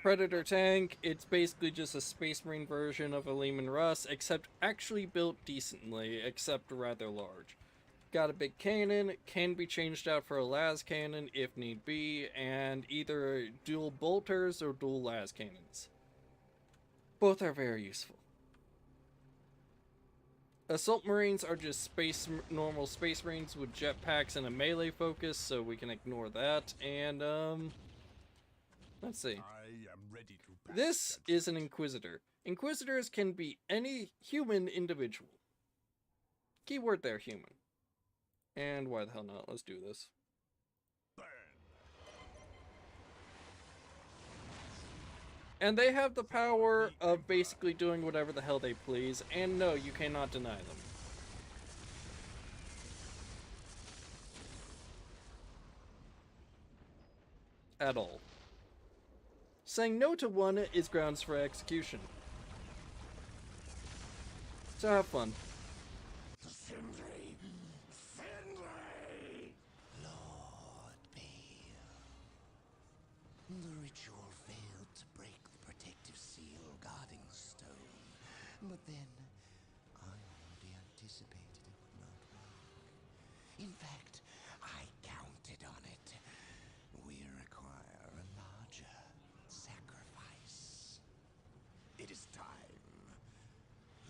Predator tank. It's basically just a Space Marine version of a Lehman Russ, except actually built decently, except rather large. Got a big cannon, can be changed out for a las cannon if need be, and either dual bolters or dual las cannons. Both are very useful. Assault Marines are just normal Space Marines with jetpacks and a melee focus, so we can ignore that. And let's see. I am ready to This is an Inquisitor. Inquisitors can be any human individual. Keyword there, human. And why the hell not? Let's do this. And they have the power of basically doing whatever the hell they please, and no, you cannot deny them. At all. Saying no to one is grounds for execution. So have fun. Sindri! Sindri! Lord Bale. The ritual failed to break the protective seal guarding the stone. But then, I already anticipated it would not work. In fact, I counted on it. We require a larger sacrifice. It is time.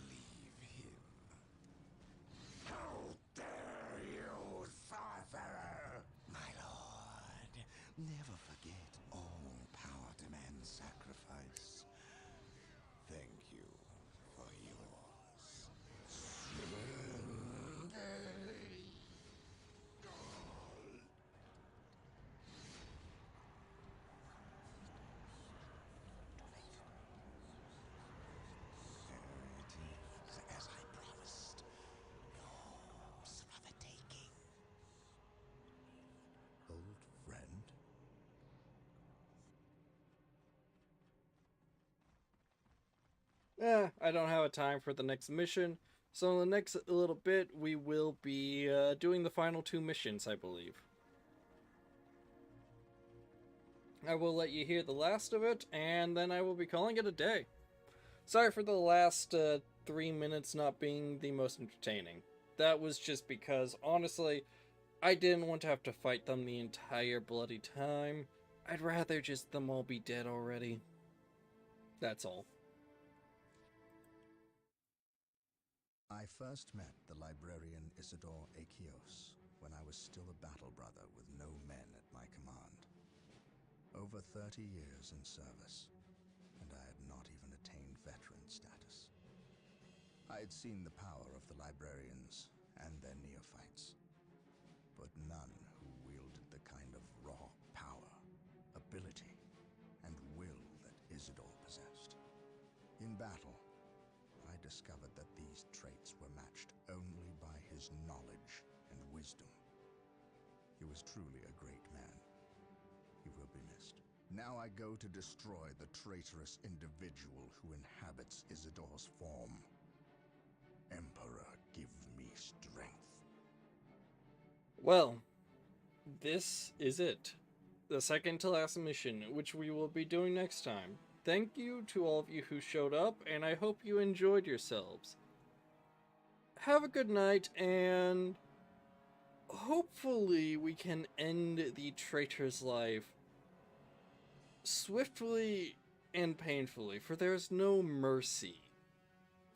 Leave him. How dare you, sorcerer! My lord, never forget all power demands sacrifice. Thank you for yours. As I promised, yours for the taking. Old friend? I don't have a time for the next mission, so in the next little bit we will be doing the final 2 missions, I believe. I will let you hear the last of it, and then I will be calling it a day. Sorry for the last 3 minutes not being the most entertaining. That was just because, honestly, I didn't want to have to fight them the entire bloody time. I'd rather just them all be dead already. That's all. I first met the librarian Isidore Achios when I was still a battle brother with no men at my command. Over 30 years in service, and I had not even attained veteran status. I had seen the power of the librarians and their neophytes, but none who wielded the kind of raw power, ability, and will that Isidore possessed. In battle, I discovered that these traits were matched only by his knowledge and wisdom. He was truly a great man. He will be missed. Now I go to destroy the traitorous individual who inhabits Isidore's form. Emperor, give me strength. Well, this is it. The second to last mission, which we will be doing next time. thank you to all of you who showed up, and I hope you enjoyed yourselves. Have a good night, and hopefully we can end the traitor's life swiftly and painfully, for there is no mercy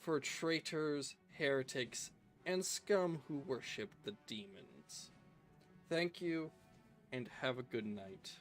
for traitors, heretics, and scum who worship the demons. Thank you, and have a good night.